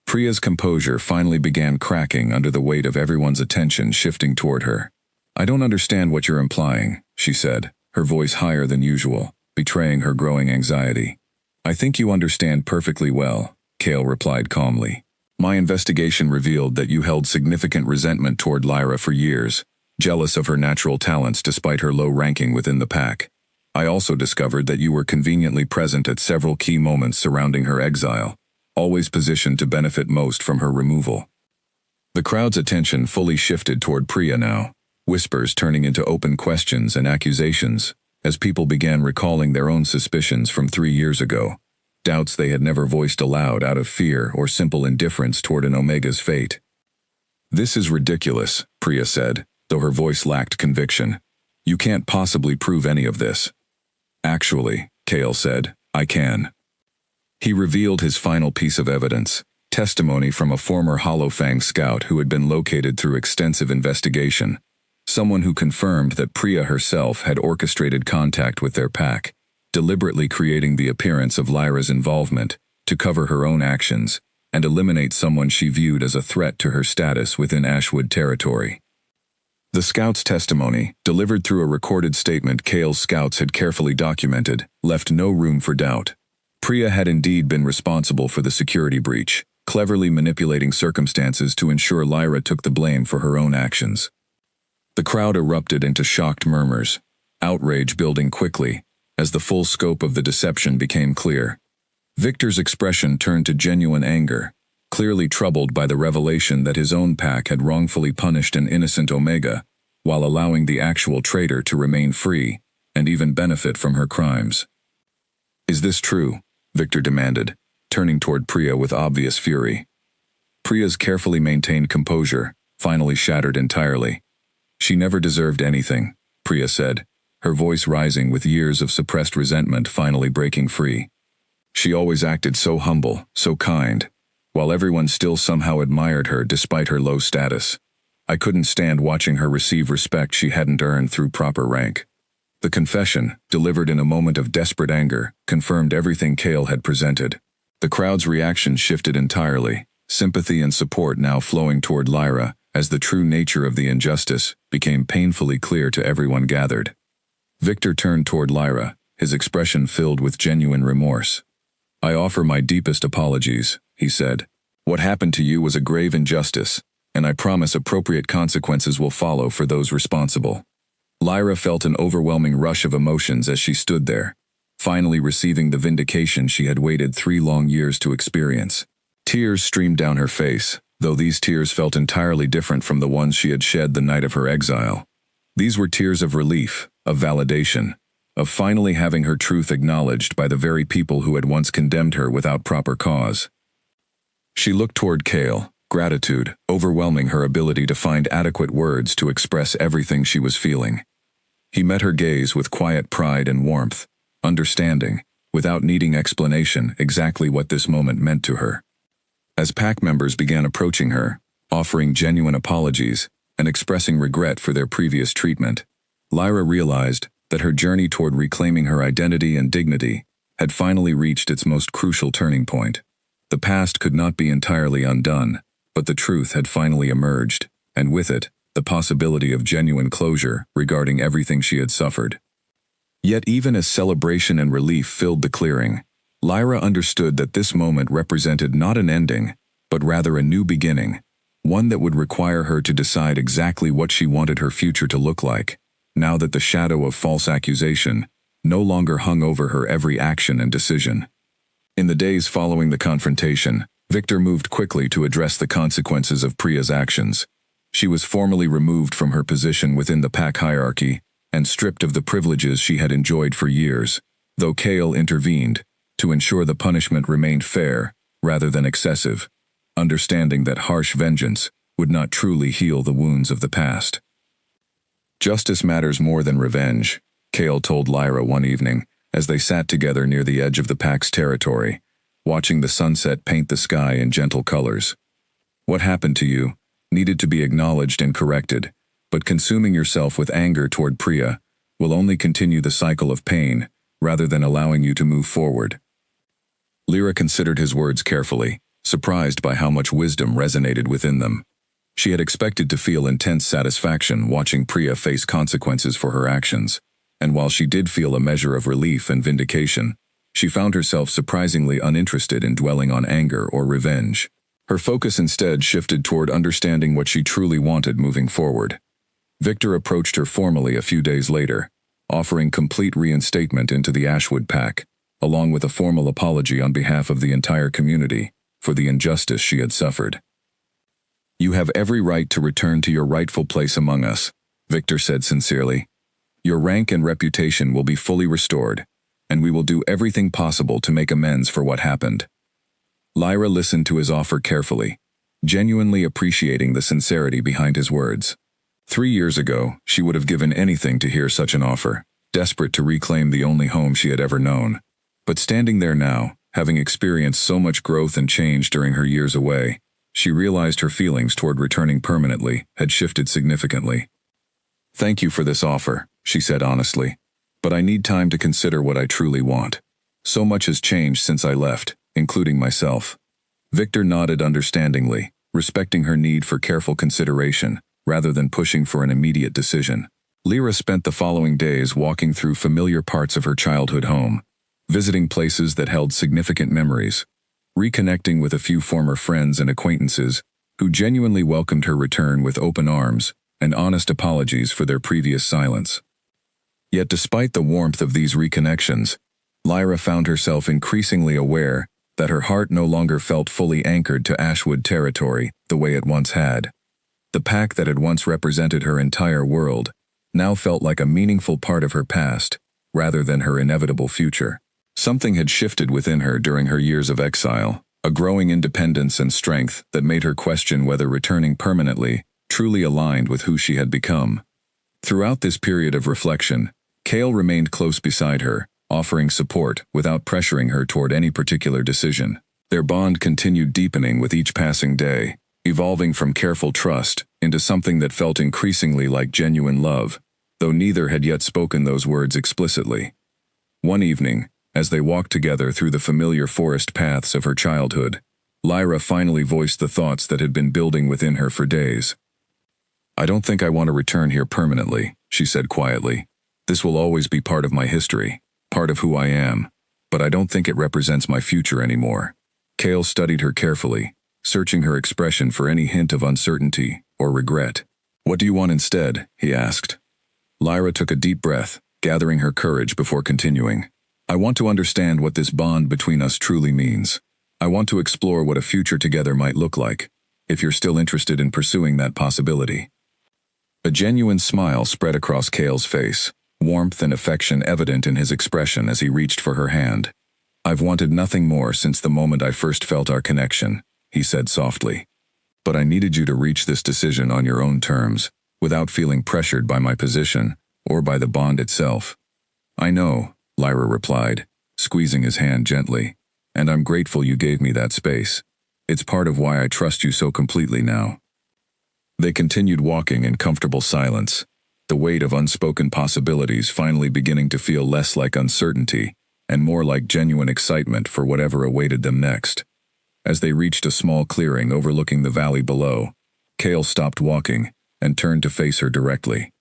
Priya's composure finally began cracking under the weight of everyone's attention shifting toward her. "I don't understand what you're implying," she said, her voice higher than usual, betraying her growing anxiety. "I think you understand perfectly well," Kale replied calmly. "My investigation revealed that you held significant resentment toward Lyra for years, jealous of her natural talents despite her low ranking within the pack. I also discovered that you were conveniently present at several key moments surrounding her exile, always positioned to benefit most from her removal." The crowd's attention fully shifted toward Priya now, whispers turning into open questions and accusations, as people began recalling their own suspicions from 3 years ago, doubts they had never voiced aloud out of fear or simple indifference toward an Omega's fate. "This is ridiculous," Priya said, though her voice lacked conviction. "You can't possibly prove any of this." "Actually," Kale said, "I can." He revealed his final piece of evidence, testimony from a former Hollowfang scout who had been located through extensive investigation, someone who confirmed that Priya herself had orchestrated contact with their pack, deliberately creating the appearance of Lyra's involvement to cover her own actions and eliminate someone she viewed as a threat to her status within Ashwood territory. The scout's testimony, delivered through a recorded statement Kale's scouts had carefully documented, left no room for doubt. Priya had indeed been responsible for the security breach, cleverly manipulating circumstances to ensure Lyra took the blame for her own actions. The crowd erupted into shocked murmurs, outrage building quickly as the full scope of the deception became clear. Victor's expression turned to genuine anger, clearly troubled by the revelation that his own pack had wrongfully punished an innocent Omega, while allowing the actual traitor to remain free and even benefit from her crimes. "Is this true?" Victor demanded, turning toward Priya with obvious fury. Priya's carefully maintained composure finally shattered entirely. "She never deserved anything," Priya said, her voice rising with years of suppressed resentment finally breaking free. "She always acted so humble, so kind, while everyone still somehow admired her despite her low status. I couldn't stand watching her receive respect she hadn't earned through proper rank." The confession, delivered in a moment of desperate anger, confirmed everything Kale had presented. The crowd's reaction shifted entirely, sympathy and support now flowing toward Lyra, as the true nature of the injustice became painfully clear to everyone gathered. Victor turned toward Lyra, his expression filled with genuine remorse. "I offer my deepest apologies," he said. "What happened to you was a grave injustice, and I promise appropriate consequences will follow for those responsible." Lyra felt an overwhelming rush of emotions as she stood there, finally receiving the vindication she had waited 3 long years to experience. Tears streamed down her face, though these tears felt entirely different from the ones she had shed the night of her exile. These were tears of relief, of validation, of finally having her truth acknowledged by the very people who had once condemned her without proper cause. She looked toward Kale, gratitude overwhelming her ability to find adequate words to express everything she was feeling. He met her gaze with quiet pride and warmth, understanding, without needing explanation, exactly what this moment meant to her. As pack members began approaching her, offering genuine apologies and expressing regret for their previous treatment, Lyra realized that her journey toward reclaiming her identity and dignity had finally reached its most crucial turning point. The past could not be entirely undone, but the truth had finally emerged, and with it, the possibility of genuine closure regarding everything she had suffered. Yet even as celebration and relief filled the clearing, Lyra understood that this moment represented not an ending, but rather a new beginning, one that would require her to decide exactly what she wanted her future to look like, now that the shadow of false accusation no longer hung over her every action and decision. In the days following the confrontation, Victor moved quickly to address the consequences of Priya's actions. She was formally removed from her position within the pack hierarchy and stripped of the privileges she had enjoyed for years, though Kale intervened to ensure the punishment remained fair rather than excessive, understanding that harsh vengeance would not truly heal the wounds of the past. "Justice matters more than revenge," Kale told Lyra one evening as they sat together near the edge of the pack's territory, watching the sunset paint the sky in gentle colors. "What happened to you needed to be acknowledged and corrected, but consuming yourself with anger toward Priya will only continue the cycle of pain rather than allowing you to move forward." Lyra considered his words carefully, surprised by how much wisdom resonated within them. She had expected to feel intense satisfaction watching Priya face consequences for her actions, and while she did feel a measure of relief and vindication, she found herself surprisingly uninterested in dwelling on anger or revenge. Her focus instead shifted toward understanding what she truly wanted moving forward. Victor approached her formally a few days later, offering complete reinstatement into the Ashwood pack, along with a formal apology on behalf of the entire community for the injustice she had suffered. "You have every right to return to your rightful place among us," Victor said sincerely. "Your rank and reputation will be fully restored, and we will do everything possible to make amends for what happened." Lyra listened to his offer carefully, genuinely appreciating the sincerity behind his words. 3 years ago, she would have given anything to hear such an offer, desperate to reclaim the only home she had ever known. But standing there now, having experienced so much growth and change during her years away, she realized her feelings toward returning permanently had shifted significantly. "Thank you for this offer," she said honestly. But I need time to consider what I truly want. So much has changed since I left, including myself. Victor nodded understandingly, respecting her need for careful consideration, rather than pushing for an immediate decision. Lyra spent the following days walking through familiar parts of her childhood home, visiting places that held significant memories, reconnecting with a few former friends and acquaintances who genuinely welcomed her return with open arms and honest apologies for their previous silence. Yet despite the warmth of these reconnections, Lyra found herself increasingly aware that her heart no longer felt fully anchored to Ashwood territory the way it once had. The pack that had once represented her entire world now felt like a meaningful part of her past, rather than her inevitable future. Something had shifted within her during her years of exile, a growing independence and strength that made her question whether returning permanently truly aligned with who she had become. Throughout this period of reflection, Cale remained close beside her, offering support without pressuring her toward any particular decision. Their bond continued deepening with each passing day, evolving from careful trust into something that felt increasingly like genuine love, though neither had yet spoken those words explicitly. One evening, as they walked together through the familiar forest paths of her childhood, Lyra finally voiced the thoughts that had been building within her for days. "I don't think I want to return here permanently," she said quietly. "This will always be part of my history, part of who I am, but I don't think it represents my future anymore." Cale studied her carefully, searching her expression for any hint of uncertainty or regret. "What do you want instead?" he asked. Lyra took a deep breath, gathering her courage before continuing. "I want to understand what this bond between us truly means. I want to explore what a future together might look like, if you're still interested in pursuing that possibility." A genuine smile spread across Cale's face, warmth and affection evident in his expression as he reached for her hand. "I've wanted nothing more since the moment I first felt our connection," he said softly. "But I needed you to reach this decision on your own terms, without feeling pressured by my position or by the bond itself." "I know," Lyra replied, squeezing his hand gently, "and I'm grateful you gave me that space. It's part of why I trust you so completely now." They continued walking in comfortable silence, the weight of unspoken possibilities finally beginning to feel less like uncertainty and more like genuine excitement for whatever awaited them next. As they reached a small clearing overlooking the valley below, Cale stopped walking and turned to face her directly.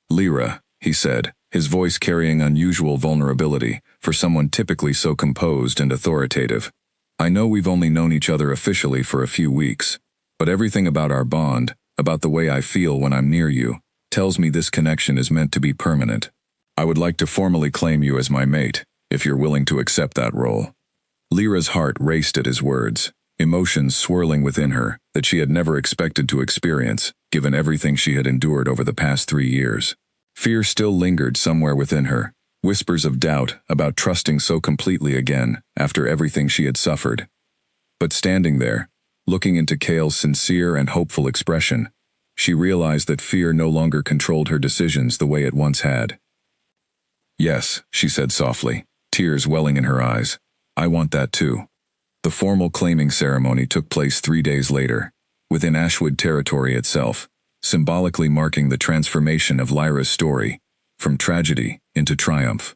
"Lyra," he said, his voice carrying unusual vulnerability for someone typically so composed and authoritative. "I know we've only known each other officially for a few weeks, but everything about our bond, about the way I feel when I'm near you, tells me this connection is meant to be permanent. I would like to formally claim you as my mate, if you're willing to accept that role." Lyra's heart raced at his words, emotions swirling within her that she had never expected to experience, given everything she had endured over the past 3 years. Fear still lingered somewhere within her, whispers of doubt about trusting so completely again after everything she had suffered. But standing there, looking into Cale's sincere and hopeful expression, she realized that fear no longer controlled her decisions the way it once had. "Yes," she said softly, tears welling in her eyes. "I want that too." The formal claiming ceremony took place 3 days later, within Ashwood territory itself, symbolically marking the transformation of Lyra's story, from tragedy into triumph.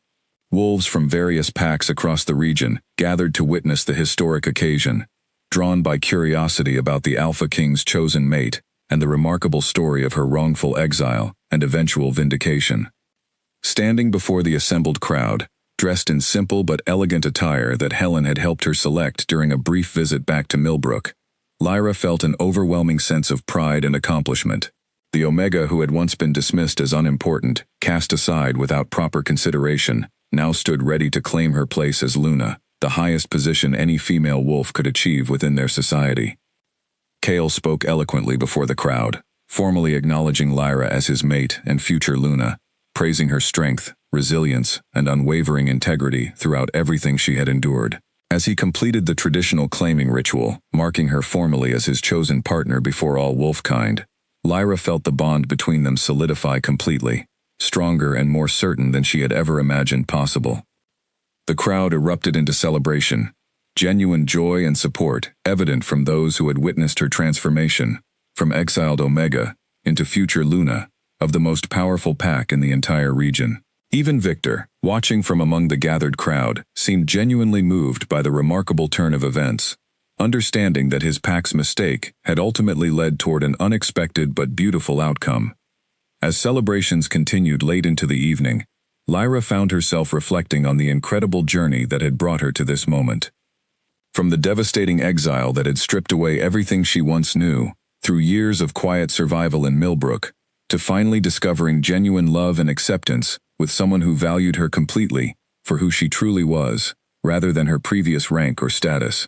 Wolves from various packs across the region gathered to witness the historic occasion, drawn by curiosity about the Alpha King's chosen mate and the remarkable story of her wrongful exile and eventual vindication. Standing before the assembled crowd, dressed in simple but elegant attire that Helen had helped her select during a brief visit back to Millbrook, Lyra felt an overwhelming sense of pride and accomplishment. The Omega who had once been dismissed as unimportant, cast aside without proper consideration, now stood ready to claim her place as Luna, the highest position any female wolf could achieve within their society. Cale spoke eloquently before the crowd, formally acknowledging Lyra as his mate and future Luna, praising her strength, resilience, and unwavering integrity throughout everything she had endured. As he completed the traditional claiming ritual, marking her formally as his chosen partner before all wolfkind, Lyra felt the bond between them solidify completely, stronger and more certain than she had ever imagined possible. The crowd erupted into celebration, genuine joy and support evident from those who had witnessed her transformation, from exiled Omega into future Luna, of the most powerful pack in the entire region. Even Victor, watching from among the gathered crowd, seemed genuinely moved by the remarkable turn of events, understanding that his pack's mistake had ultimately led toward an unexpected but beautiful outcome. As celebrations continued late into the evening, Lyra found herself reflecting on the incredible journey that had brought her to this moment. From the devastating exile that had stripped away everything she once knew, through years of quiet survival in Millbrook, to finally discovering genuine love and acceptance with someone who valued her completely for who she truly was, rather than her previous rank or status.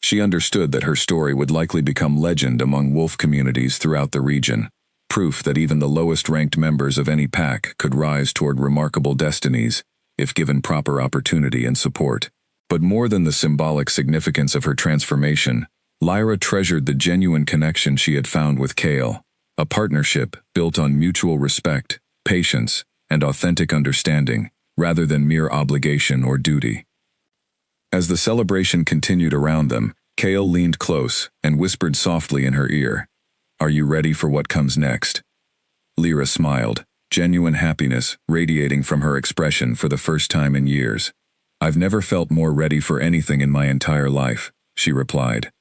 She understood that her story would likely become legend among wolf communities throughout the region, proof that even the lowest-ranked members of any pack could rise toward remarkable destinies if given proper opportunity and support. But more than the symbolic significance of her transformation, Lyra treasured the genuine connection she had found with Kale, a partnership built on mutual respect, patience, and authentic understanding, rather than mere obligation or duty. As the celebration continued around them, Kale leaned close and whispered softly in her ear, "Are you ready for what comes next?" Lyra smiled, genuine happiness radiating from her expression for the first time in years. "I've never felt more ready for anything in my entire life," she replied.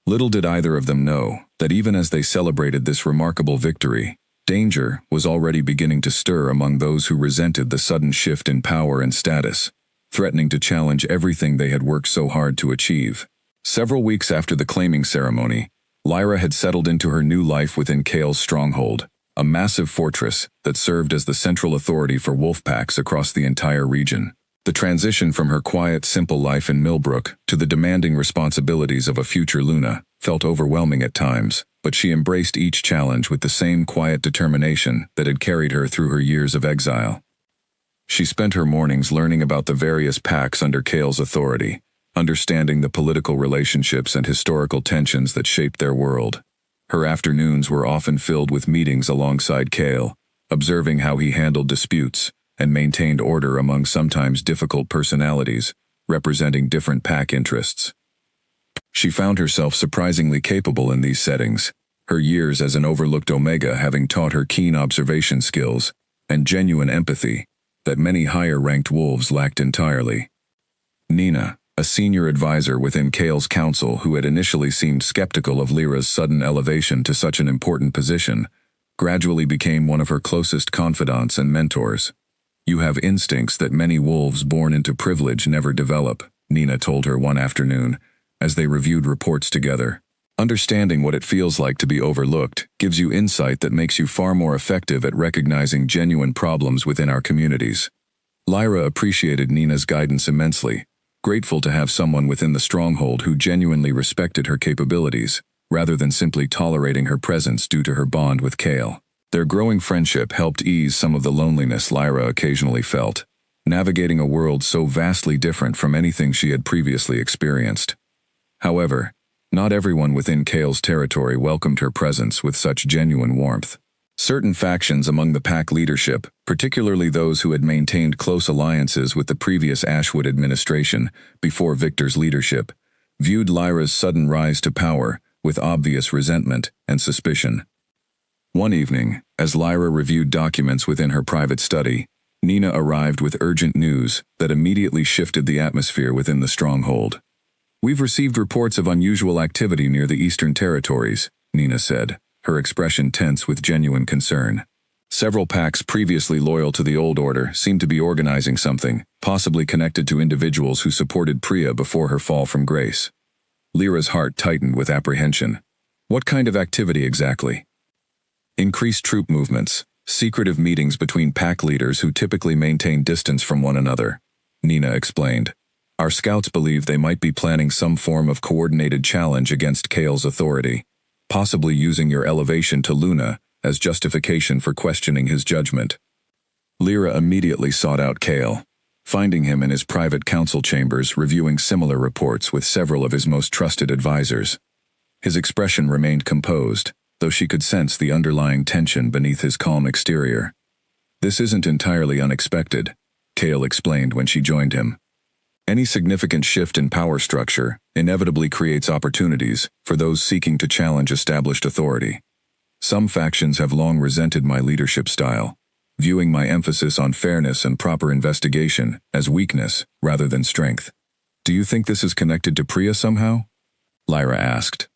Little did either of them know that even as they celebrated this remarkable victory, danger was already beginning to stir among those who resented the sudden shift in power and status, threatening to challenge everything they had worked so hard to achieve. Several weeks after the claiming ceremony, Lyra had settled into her new life within Kale's stronghold, a massive fortress that served as the central authority for wolf packs across the entire region. The transition from her quiet, simple life in Millbrook to the demanding responsibilities of a future Luna felt overwhelming at times, but she embraced each challenge with the same quiet determination that had carried her through her years of exile. She spent her mornings learning about the various packs under Kale's authority, understanding the political relationships and historical tensions that shaped their world. Her afternoons were often filled with meetings alongside Kale, observing how he handled disputes and maintained order among sometimes difficult personalities, representing different pack interests. She found herself surprisingly capable in these settings, her years as an overlooked Omega having taught her keen observation skills and genuine empathy that many higher-ranked wolves lacked entirely. Nina, a senior advisor within Kale's council who had initially seemed skeptical of Lyra's sudden elevation to such an important position, gradually became one of her closest confidants and mentors. "You have instincts that many wolves born into privilege never develop," Nina told her one afternoon, as they reviewed reports together. "Understanding what it feels like to be overlooked gives you insight that makes you far more effective at recognizing genuine problems within our communities." Lyra appreciated Nina's guidance immensely, grateful to have someone within the stronghold who genuinely respected her capabilities, rather than simply tolerating her presence due to her bond with Kale. Their growing friendship helped ease some of the loneliness Lyra occasionally felt, navigating a world so vastly different from anything she had previously experienced. However, not everyone within Kale's territory welcomed her presence with such genuine warmth. Certain factions among the pack leadership, particularly those who had maintained close alliances with the previous Ashwood administration before Victor's leadership, viewed Lyra's sudden rise to power with obvious resentment and suspicion. One evening, as Lyra reviewed documents within her private study, Nina arrived with urgent news that immediately shifted the atmosphere within the stronghold. "We've received reports of unusual activity near the Eastern Territories," Nina said, her expression tense with genuine concern. Several packs previously loyal to the old order seemed to be organizing something, possibly connected to individuals who supported Priya before her fall from grace. Lyra's heart tightened with apprehension. What kind of activity exactly? "Increased troop movements, secretive meetings between pack leaders who typically maintain distance from one another," Nina explained. "Our scouts believe they might be planning some form of coordinated challenge against Kale's authority, possibly using your elevation to Luna as justification for questioning his judgment." Lyra immediately sought out Kale, finding him in his private council chambers reviewing similar reports with several of his most trusted advisors. His expression remained composed, though she could sense the underlying tension beneath his calm exterior. "This isn't entirely unexpected," Kale explained when she joined him. "Any significant shift in power structure inevitably creates opportunities for those seeking to challenge established authority. Some factions have long resented my leadership style, viewing my emphasis on fairness and proper investigation as weakness rather than strength. Do you think this is connected to Priya somehow? Lyra asked.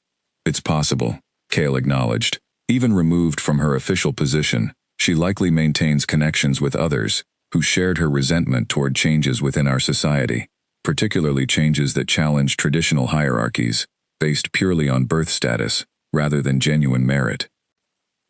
It's possible, Cale acknowledged. Even removed from her official position, she likely maintains connections with others who shared her resentment toward changes within our society, particularly changes that challenge traditional hierarchies, based purely on birth status, rather than genuine merit.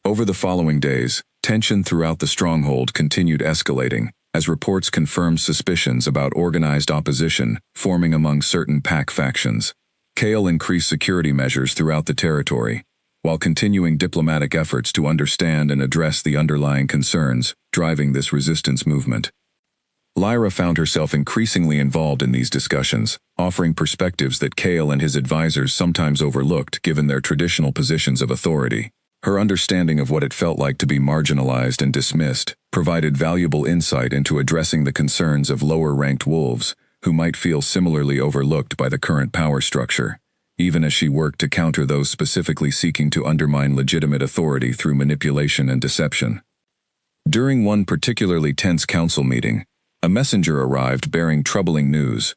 Over the following days, tension throughout the stronghold continued escalating, as reports confirmed suspicions about organized opposition forming among certain pack factions. Cale increased security measures throughout the territory, while continuing diplomatic efforts to understand and address the underlying concerns driving this resistance movement. Lyra found herself increasingly involved in these discussions, offering perspectives that Cale and his advisors sometimes overlooked given their traditional positions of authority. Her understanding of what it felt like to be marginalized and dismissed provided valuable insight into addressing the concerns of lower-ranked wolves who might feel similarly overlooked by the current power structure, even as she worked to counter those specifically seeking to undermine legitimate authority through manipulation and deception. During one particularly tense council meeting, a messenger arrived bearing troubling news.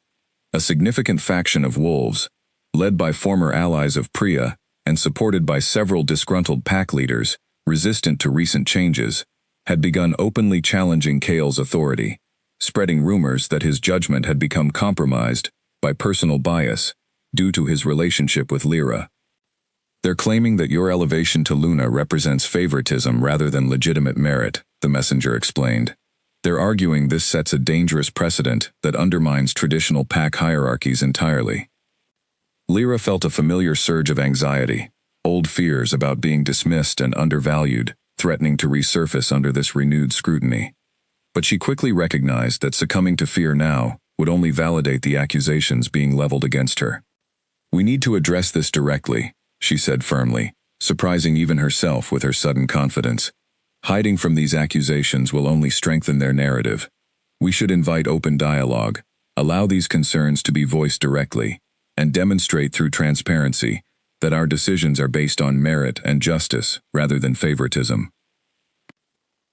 A significant faction of wolves, led by former allies of Priya and supported by several disgruntled pack leaders resistant to recent changes, had begun openly challenging Cale's authority, spreading rumors that his judgment had become compromised by personal bias due to his relationship with Lyra. They're claiming that your elevation to Luna represents favoritism rather than legitimate merit, the messenger explained. They're arguing this sets a dangerous precedent that undermines traditional pack hierarchies entirely. Lyra felt a familiar surge of anxiety, old fears about being dismissed and undervalued, threatening to resurface under this renewed scrutiny. But she quickly recognized that succumbing to fear now would only validate the accusations being leveled against her. We need to address this directly, she said firmly, surprising even herself with her sudden confidence. Hiding from these accusations will only strengthen their narrative. We should invite open dialogue, allow these concerns to be voiced directly, and demonstrate through transparency that our decisions are based on merit and justice rather than favoritism.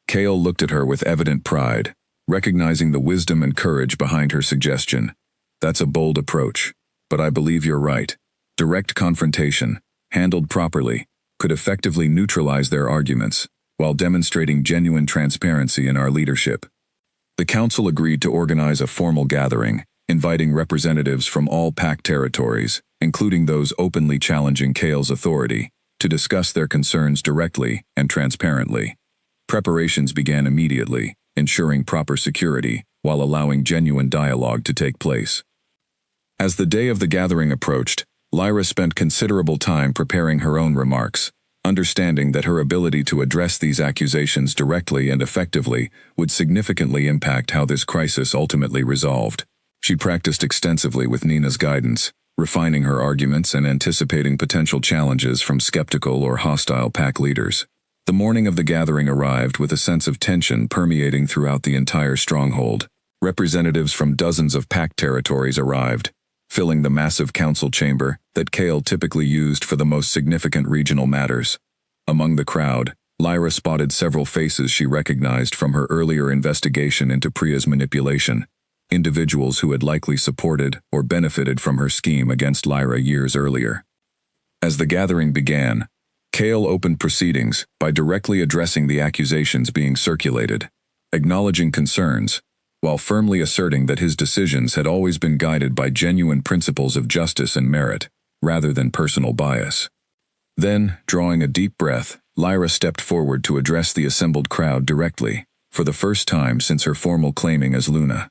Cale looked at her with evident pride, recognizing the wisdom and courage behind her suggestion. That's a bold approach, but I believe you're right. Direct confrontation, handled properly, could effectively neutralize their arguments, while demonstrating genuine transparency in our leadership. The council agreed to organize a formal gathering, inviting representatives from all pack territories, including those openly challenging Cale's authority, to discuss their concerns directly and transparently. Preparations began immediately, ensuring proper security, while allowing genuine dialogue to take place. As the day of the gathering approached, Lyra spent considerable time preparing her own remarks, understanding that her ability to address these accusations directly and effectively would significantly impact how this crisis ultimately resolved. She practiced extensively with Nina's guidance, refining her arguments and anticipating potential challenges from skeptical or hostile pack leaders. The morning of the gathering arrived with a sense of tension permeating throughout the entire stronghold. Representatives from dozens of pack territories arrived, filling the massive council chamber that Cale typically used for the most significant regional matters. Among the crowd, Lyra spotted several faces she recognized from her earlier investigation into Priya's manipulation, individuals who had likely supported or benefited from her scheme against Lyra years earlier. As the gathering began, Cale opened proceedings by directly addressing the accusations being circulated, acknowledging concerns, while firmly asserting that his decisions had always been guided by genuine principles of justice and merit, rather than personal bias. Then, drawing a deep breath, Lyra stepped forward to address the assembled crowd directly, for the first time since her formal claiming as Luna.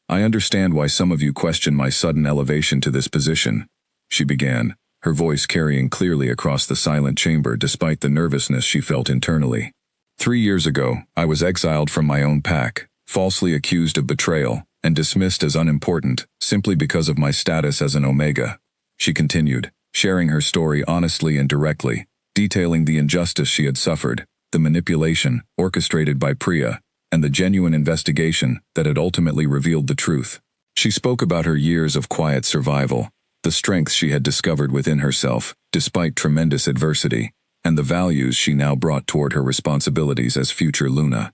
I understand why some of you question my sudden elevation to this position, she began, her voice carrying clearly across the silent chamber despite the nervousness she felt internally. 3 years ago, I was exiled from my own pack, falsely accused of betrayal, and dismissed as unimportant simply because of my status as an Omega. She continued, sharing her story honestly and directly, detailing the injustice she had suffered, the manipulation orchestrated by Priya, and the genuine investigation that had ultimately revealed the truth. She spoke about her years of quiet survival, the strength she had discovered within herself, despite tremendous adversity, and the values she now brought toward her responsibilities as future Luna.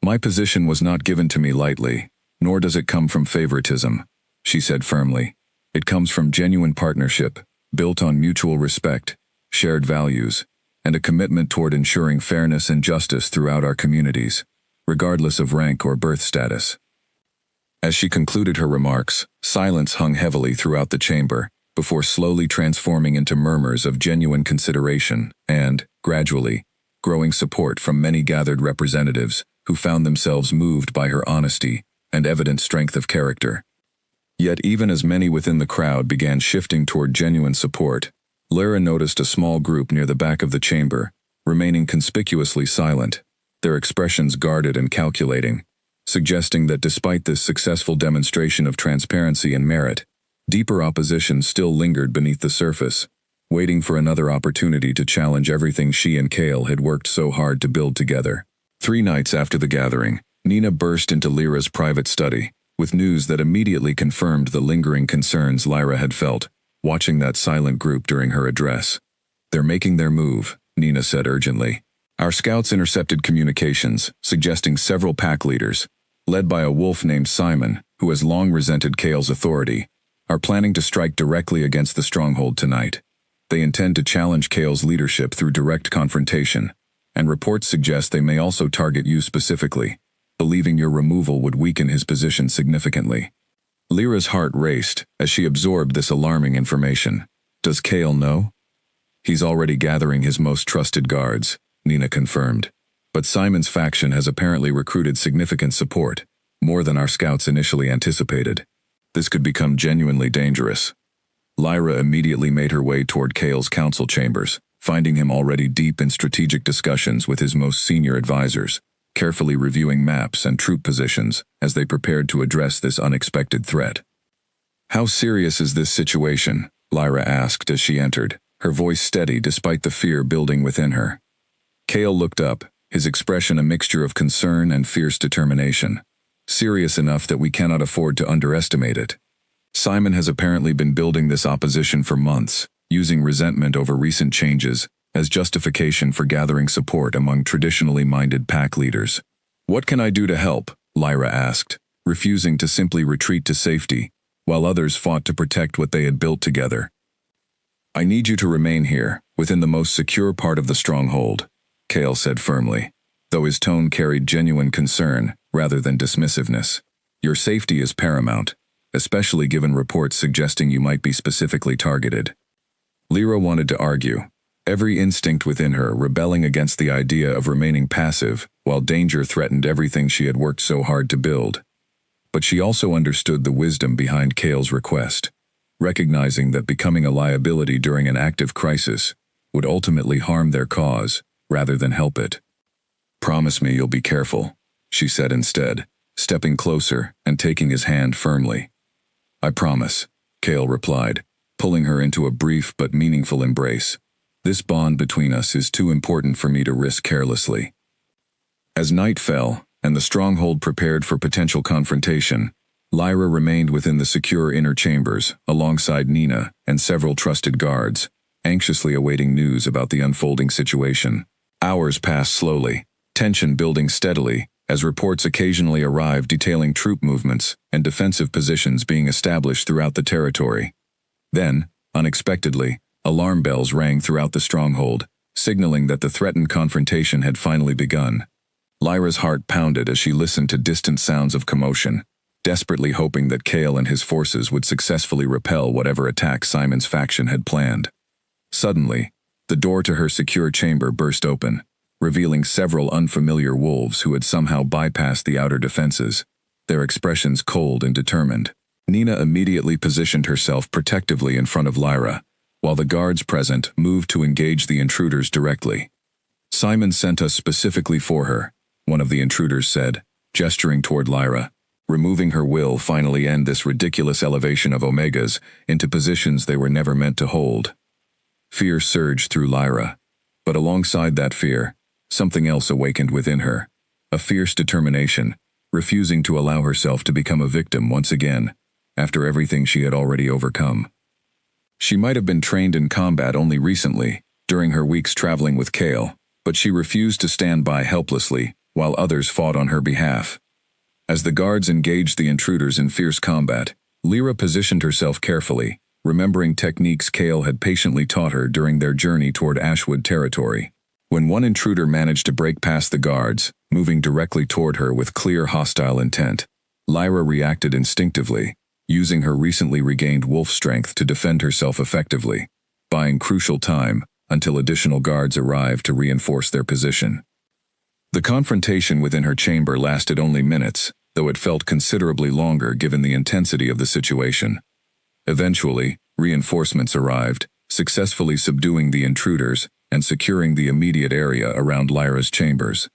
My position was not given to me lightly, nor does it come from favoritism, she said firmly. It comes from genuine partnership, built on mutual respect, shared values, and a commitment toward ensuring fairness and justice throughout our communities, regardless of rank or birth status. As she concluded her remarks, silence hung heavily throughout the chamber, before slowly transforming into murmurs of genuine consideration and, gradually, growing support from many gathered representatives who found themselves moved by her honesty and evident strength of character. Yet even as many within the crowd began shifting toward genuine support, Lyra noticed a small group near the back of the chamber, remaining conspicuously silent, their expressions guarded and calculating, suggesting that despite this successful demonstration of transparency and merit, deeper opposition still lingered beneath the surface, waiting for another opportunity to challenge everything she and Cale had worked so hard to build together. 3 nights after the gathering, Nina burst into Lyra's private study, with news that immediately confirmed the lingering concerns Lyra had felt, watching that silent group during her address. "They're making their move," Nina said urgently. "Our scouts intercepted communications, suggesting several pack leaders, led by a wolf named Simon, who has long resented Cale's authority, are planning to strike directly against the stronghold tonight. They intend to challenge Cale's leadership through direct confrontation, and reports suggest they may also target you specifically, believing your removal would weaken his position significantly." Lyra's heart raced as she absorbed this alarming information. "Does Cale know?" "He's already gathering his most trusted guards," Nina confirmed. "But Simon's faction has apparently recruited significant support, more than our scouts initially anticipated. This could become genuinely dangerous." Lyra immediately made her way toward Cale's council chambers, finding him already deep in strategic discussions with his most senior advisors, carefully reviewing maps and troop positions as they prepared to address this unexpected threat. "How serious is this situation?" Lyra asked as she entered, her voice steady despite the fear building within her. Cale looked up, his expression a mixture of concern and fierce determination. "Serious enough that we cannot afford to underestimate it. Simon has apparently been building this opposition for months, using resentment over recent changes as justification for gathering support among traditionally minded pack leaders." "What can I do to help?" Lyra asked, refusing to simply retreat to safety, while others fought to protect what they had built together. "I need you to remain here, within the most secure part of the stronghold," Cale said firmly, though his tone carried genuine concern rather than dismissiveness. "Your safety is paramount, especially given reports suggesting you might be specifically targeted." Lyra wanted to argue, every instinct within her rebelling against the idea of remaining passive while danger threatened everything she had worked so hard to build. But she also understood the wisdom behind Cale's request, recognizing that becoming a liability during an active crisis would ultimately harm their cause rather than help it. "Promise me you'll be careful," she said instead, stepping closer and taking his hand firmly. "I promise," Cale replied, pulling her into a brief but meaningful embrace. "This bond between us is too important for me to risk carelessly." As night fell, and the stronghold prepared for potential confrontation, Lyra remained within the secure inner chambers, alongside Nina and several trusted guards, anxiously awaiting news about the unfolding situation. Hours passed slowly, tension building steadily, as reports occasionally arrived detailing troop movements and defensive positions being established throughout the territory. Then, unexpectedly, alarm bells rang throughout the stronghold, signaling that the threatened confrontation had finally begun. Lyra's heart pounded as she listened to distant sounds of commotion, desperately hoping that Cale and his forces would successfully repel whatever attack Simon's faction had planned. Suddenly, the door to her secure chamber burst open, revealing several unfamiliar wolves who had somehow bypassed the outer defenses, their expressions cold and determined. Nina immediately positioned herself protectively in front of Lyra, while the guards present moved to engage the intruders directly. "Simon sent us specifically for her," one of the intruders said, gesturing toward Lyra. "Removing her will finally end this ridiculous elevation of Omegas into positions they were never meant to hold." Fear surged through Lyra, but alongside that fear, something else awakened within her, a fierce determination, refusing to allow herself to become a victim once again, after everything she had already overcome. She might have been trained in combat only recently, during her weeks traveling with Cale, but she refused to stand by helplessly while others fought on her behalf. As the guards engaged the intruders in fierce combat, Lyra positioned herself carefully, remembering techniques Cale had patiently taught her during their journey toward Ashwood territory. When one intruder managed to break past the guards, moving directly toward her with clear hostile intent, Lyra reacted instinctively, using her recently regained wolf strength to defend herself effectively, buying crucial time until additional guards arrived to reinforce their position. The confrontation within her chamber lasted only minutes, though it felt considerably longer given the intensity of the situation. Eventually, reinforcements arrived, successfully subduing the intruders and securing the immediate area around Lyra's chambers.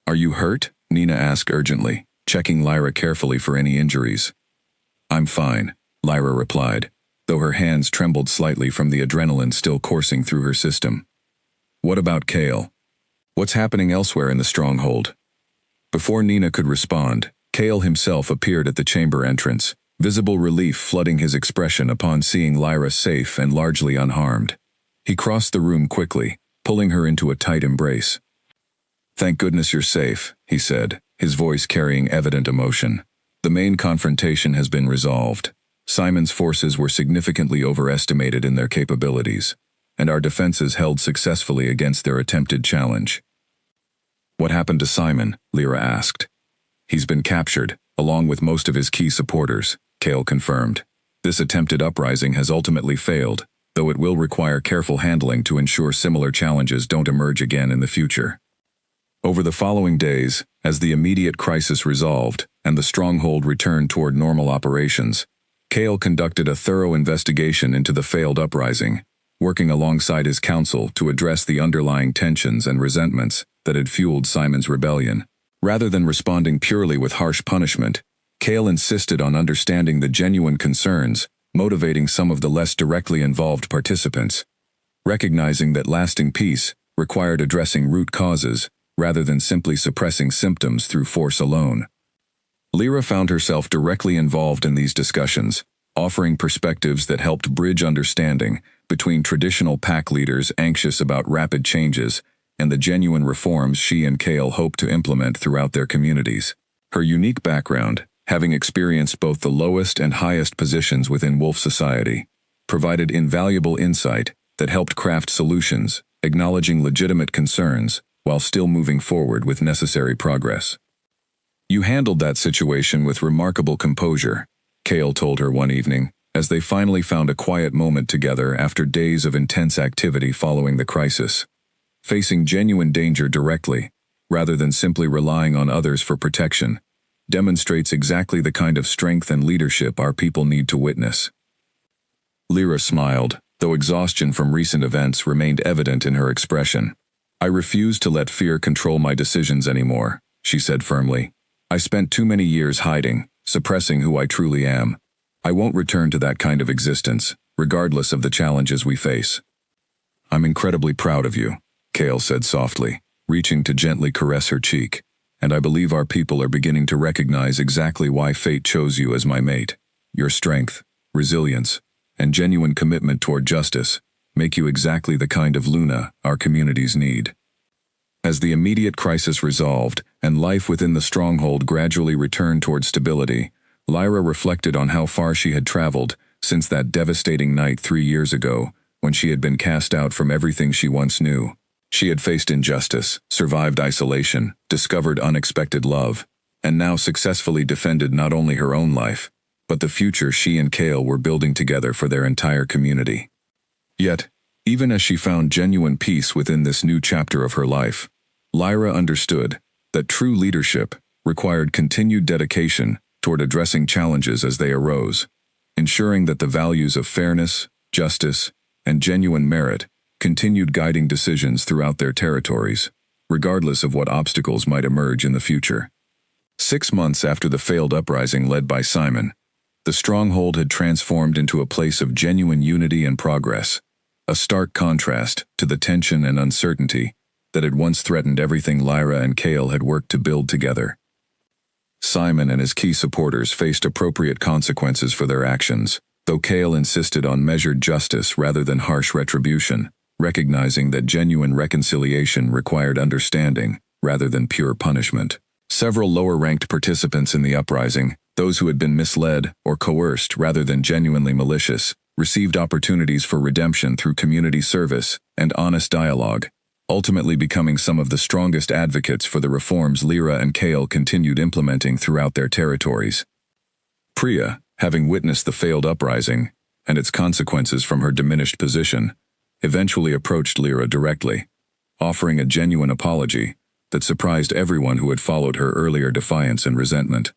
"Are you hurt?" Nina asked urgently, checking Lyra carefully for any injuries. "I'm fine," Lyra replied, though her hands trembled slightly from the adrenaline still coursing through her system. "What about Cale? What's happening elsewhere in the stronghold?" Before Nina could respond, Cale himself appeared at the chamber entrance, visible relief flooding his expression upon seeing Lyra safe and largely unharmed. He crossed the room quickly, pulling her into a tight embrace. "Thank goodness you're safe," he said, his voice carrying evident emotion. "The main confrontation has been resolved. Simon's forces were significantly overestimated in their capabilities, and our defenses held successfully against their attempted challenge." "What happened to Simon?" Lyra asked. "He's been captured, along with most of his key supporters," Cale confirmed. "This attempted uprising has ultimately failed, though it will require careful handling to ensure similar challenges don't emerge again in the future." Over the following days, as the immediate crisis resolved and the stronghold returned toward normal operations, Cale conducted a thorough investigation into the failed uprising, working alongside his council to address the underlying tensions and resentments that had fueled Simon's rebellion. Rather than responding purely with harsh punishment, Cale insisted on understanding the genuine concerns motivating some of the less directly involved participants, recognizing that lasting peace required addressing root causes rather than simply suppressing symptoms through force alone. Lyra found herself directly involved in these discussions, offering perspectives that helped bridge understanding between traditional pack leaders anxious about rapid changes and the genuine reforms she and Cale hoped to implement throughout their communities. Her unique background, having experienced both the lowest and highest positions within wolf society, provided invaluable insight that helped craft solutions, acknowledging legitimate concerns while still moving forward with necessary progress. "You handled that situation with remarkable composure," Cale told her one evening, as they finally found a quiet moment together after days of intense activity following the crisis. Facing genuine danger directly, rather than simply relying on others for protection, demonstrates exactly the kind of strength and leadership our people need to witness. Lyra smiled, though exhaustion from recent events remained evident in her expression. "I refuse to let fear control my decisions anymore," she said firmly. "I spent too many years hiding, suppressing who I truly am. I won't return to that kind of existence, regardless of the challenges we face." "I'm incredibly proud of you," Cale said softly, reaching to gently caress her cheek. "And I believe our people are beginning to recognize exactly why fate chose you as my mate. Your strength, resilience, and genuine commitment toward justice make you exactly the kind of Luna our communities need." As the immediate crisis resolved and life within the stronghold gradually returned toward stability, Lyra reflected on how far she had traveled since that devastating night 3 years ago when she had been cast out from everything she once knew. She had faced injustice, survived isolation, discovered unexpected love, and now successfully defended not only her own life, but the future she and Cale were building together for their entire community. Yet, even as she found genuine peace within this new chapter of her life, Lyra understood that true leadership required continued dedication toward addressing challenges as they arose, ensuring that the values of fairness, justice, and genuine merit continued guiding decisions throughout their territories, regardless of what obstacles might emerge in the future. 6 months after the failed uprising led by Simon, the stronghold had transformed into a place of genuine unity and progress, a stark contrast to the tension and uncertainty that had once threatened everything Lyra and Cale had worked to build together. Simon and his key supporters faced appropriate consequences for their actions, though Cale insisted on measured justice rather than harsh retribution, recognizing that genuine reconciliation required understanding rather than pure punishment. Several lower-ranked participants in the uprising, those who had been misled or coerced rather than genuinely malicious, received opportunities for redemption through community service and honest dialogue, ultimately becoming some of the strongest advocates for the reforms Lyra and Kale continued implementing throughout their territories. Priya, having witnessed the failed uprising and its consequences from her diminished position, eventually approached Lyra directly, offering a genuine apology that surprised everyone who had followed her earlier defiance and resentment.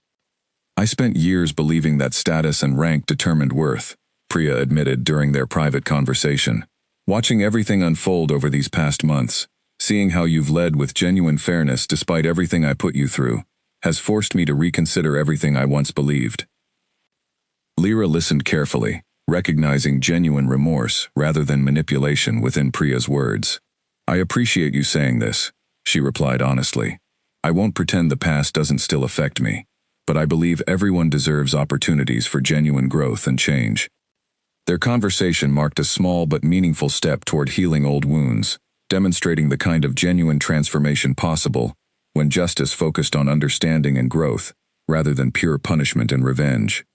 "I spent years believing that status and rank determined worth," Priya admitted during their private conversation. "Watching everything unfold over these past months, seeing how you've led with genuine fairness despite everything I put you through, has forced me to reconsider everything I once believed." Lyra listened carefully, recognizing genuine remorse rather than manipulation within Priya's words. "I appreciate you saying this," she replied honestly. "I won't pretend the past doesn't still affect me, but I believe everyone deserves opportunities for genuine growth and change." Their conversation marked a small but meaningful step toward healing old wounds, demonstrating the kind of genuine transformation possible when justice focused on understanding and growth, rather than pure punishment and revenge.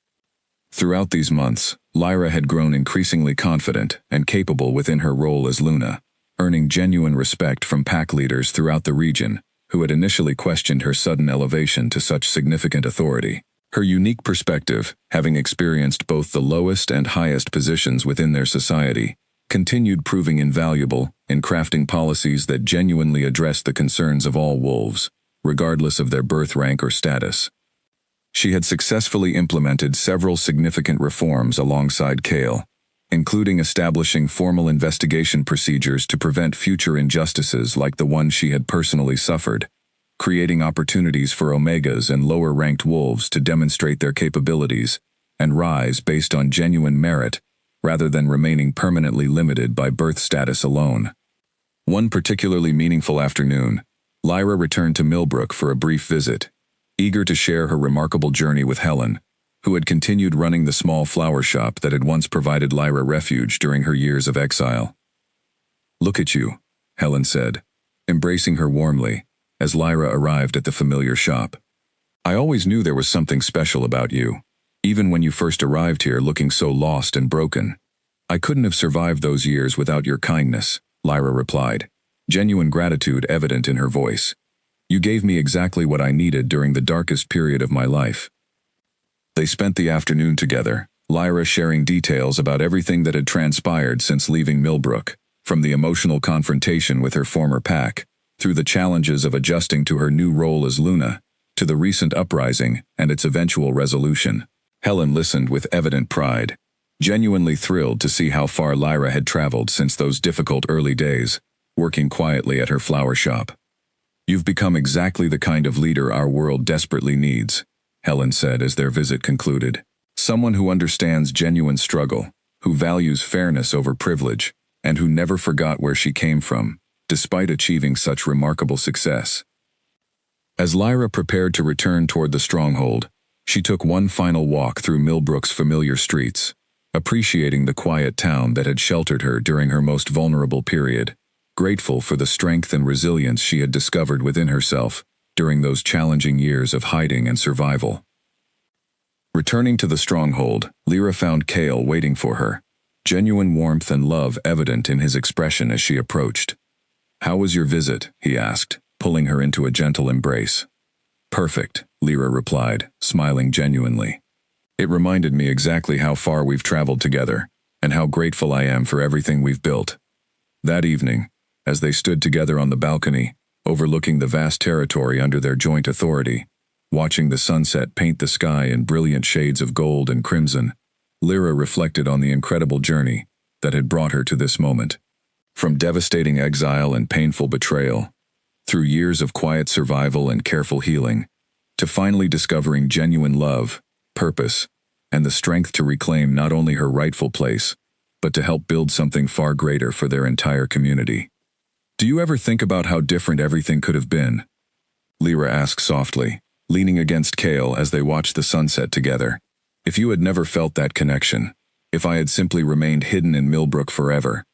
Throughout these months, Lyra had grown increasingly confident and capable within her role as Luna, earning genuine respect from pack leaders throughout the region, who had initially questioned her sudden elevation to such significant authority. Her unique perspective, having experienced both the lowest and highest positions within their society, continued proving invaluable in crafting policies that genuinely addressed the concerns of all wolves, regardless of their birth rank or status. She had successfully implemented several significant reforms alongside Kale, including establishing formal investigation procedures to prevent future injustices like the one she had personally suffered, creating opportunities for Omegas and lower-ranked wolves to demonstrate their capabilities and rise based on genuine merit, rather than remaining permanently limited by birth status alone. One particularly meaningful afternoon, Lyra returned to Millbrook for a brief visit, eager to share her remarkable journey with Helen, who had continued running the small flower shop that had once provided Lyra refuge during her years of exile. "Look at you," Helen said, embracing her warmly, as Lyra arrived at the familiar shop. "I always knew there was something special about you, even when you first arrived here looking so lost and broken. I couldn't have survived those years without your kindness," Lyra replied, genuine gratitude evident in her voice. "You gave me exactly what I needed during the darkest period of my life." They spent the afternoon together, Lyra sharing details about everything that had transpired since leaving Millbrook, from the emotional confrontation with her former pack, through the challenges of adjusting to her new role as Luna, to the recent uprising and its eventual resolution. Helen listened with evident pride, genuinely thrilled to see how far Lyra had traveled since those difficult early days, working quietly at her flower shop. "You've become exactly the kind of leader our world desperately needs," Helen said as their visit concluded. "Someone who understands genuine struggle, who values fairness over privilege, and who never forgot where she came from, despite achieving such remarkable success." As Lyra prepared to return toward the stronghold, she took one final walk through Millbrook's familiar streets, appreciating the quiet town that had sheltered her during her most vulnerable period, grateful for the strength and resilience she had discovered within herself during those challenging years of hiding and survival. Returning to the stronghold, Lyra found Kale waiting for her, genuine warmth and love evident in his expression as she approached. "How was your visit?" he asked, pulling her into a gentle embrace. "Perfect," Lyra replied, smiling genuinely. "It reminded me exactly how far we've traveled together, and how grateful I am for everything we've built." That evening, as they stood together on the balcony, overlooking the vast territory under their joint authority, watching the sunset paint the sky in brilliant shades of gold and crimson, Lyra reflected on the incredible journey that had brought her to this moment. From devastating exile and painful betrayal, through years of quiet survival and careful healing, to finally discovering genuine love, purpose, and the strength to reclaim not only her rightful place, but to help build something far greater for their entire community. "Do you ever think about how different everything could have been?" Lyra asked softly, leaning against Kale as they watched the sunset together. "If you had never felt that connection, if I had simply remained hidden in Millbrook forever."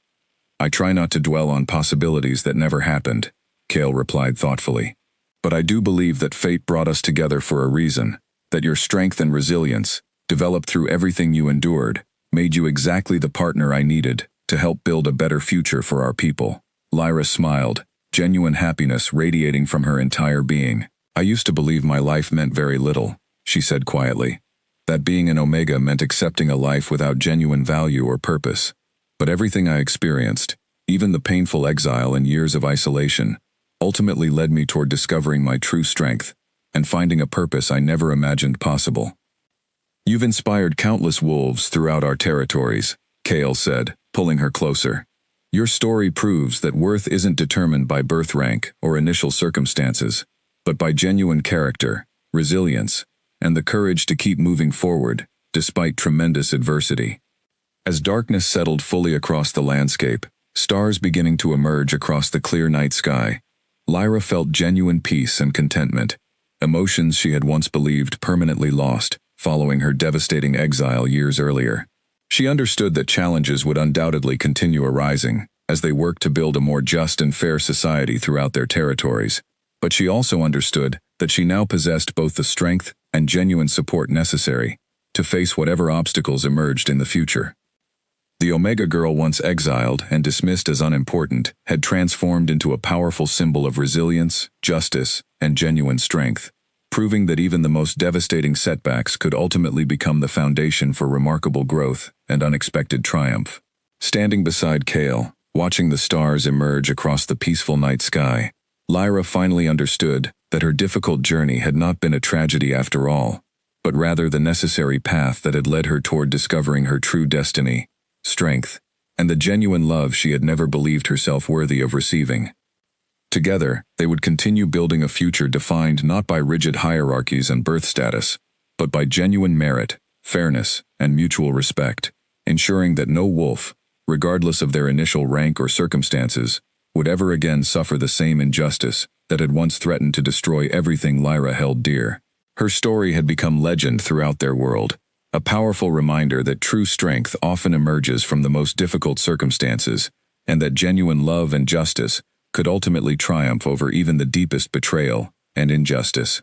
"I try not to dwell on possibilities that never happened," Kale replied thoughtfully. But I do believe that fate brought us together for a reason, that your strength and resilience, developed through everything you endured, made you exactly the partner I needed to help build a better future for our people." Lyra smiled, genuine happiness radiating from her entire being. "I used to believe my life meant very little," she said quietly. "That being an Omega meant accepting a life without genuine value or purpose. But everything I experienced, even the painful exile and years of isolation, ultimately led me toward discovering my true strength and finding a purpose I never imagined possible." "You've inspired countless wolves throughout our territories," Kale said, pulling her closer. "Your story proves that worth isn't determined by birth rank or initial circumstances, but by genuine character, resilience, and the courage to keep moving forward, despite tremendous adversity." As darkness settled fully across the landscape, stars beginning to emerge across the clear night sky, Lyra felt genuine peace and contentment, emotions she had once believed permanently lost, following her devastating exile years earlier. She understood that challenges would undoubtedly continue arising as they worked to build a more just and fair society throughout their territories, but she also understood that she now possessed both the strength and genuine support necessary to face whatever obstacles emerged in the future. The Omega Girl, once exiled and dismissed as unimportant, had transformed into a powerful symbol of resilience, justice, and genuine strength, proving that even the most devastating setbacks could ultimately become the foundation for remarkable growth and unexpected triumph. Standing beside Kale, watching the stars emerge across the peaceful night sky, Lyra finally understood that her difficult journey had not been a tragedy after all, but rather the necessary path that had led her toward discovering her true destiny, strength, and the genuine love she had never believed herself worthy of receiving. Together, they would continue building a future defined not by rigid hierarchies and birth status, but by genuine merit, fairness, and mutual respect, ensuring that no wolf, regardless of their initial rank or circumstances, would ever again suffer the same injustice that had once threatened to destroy everything Lyra held dear. Her story had become legend throughout their world, a powerful reminder that true strength often emerges from the most difficult circumstances, and that genuine love and justice could ultimately triumph over even the deepest betrayal and injustice.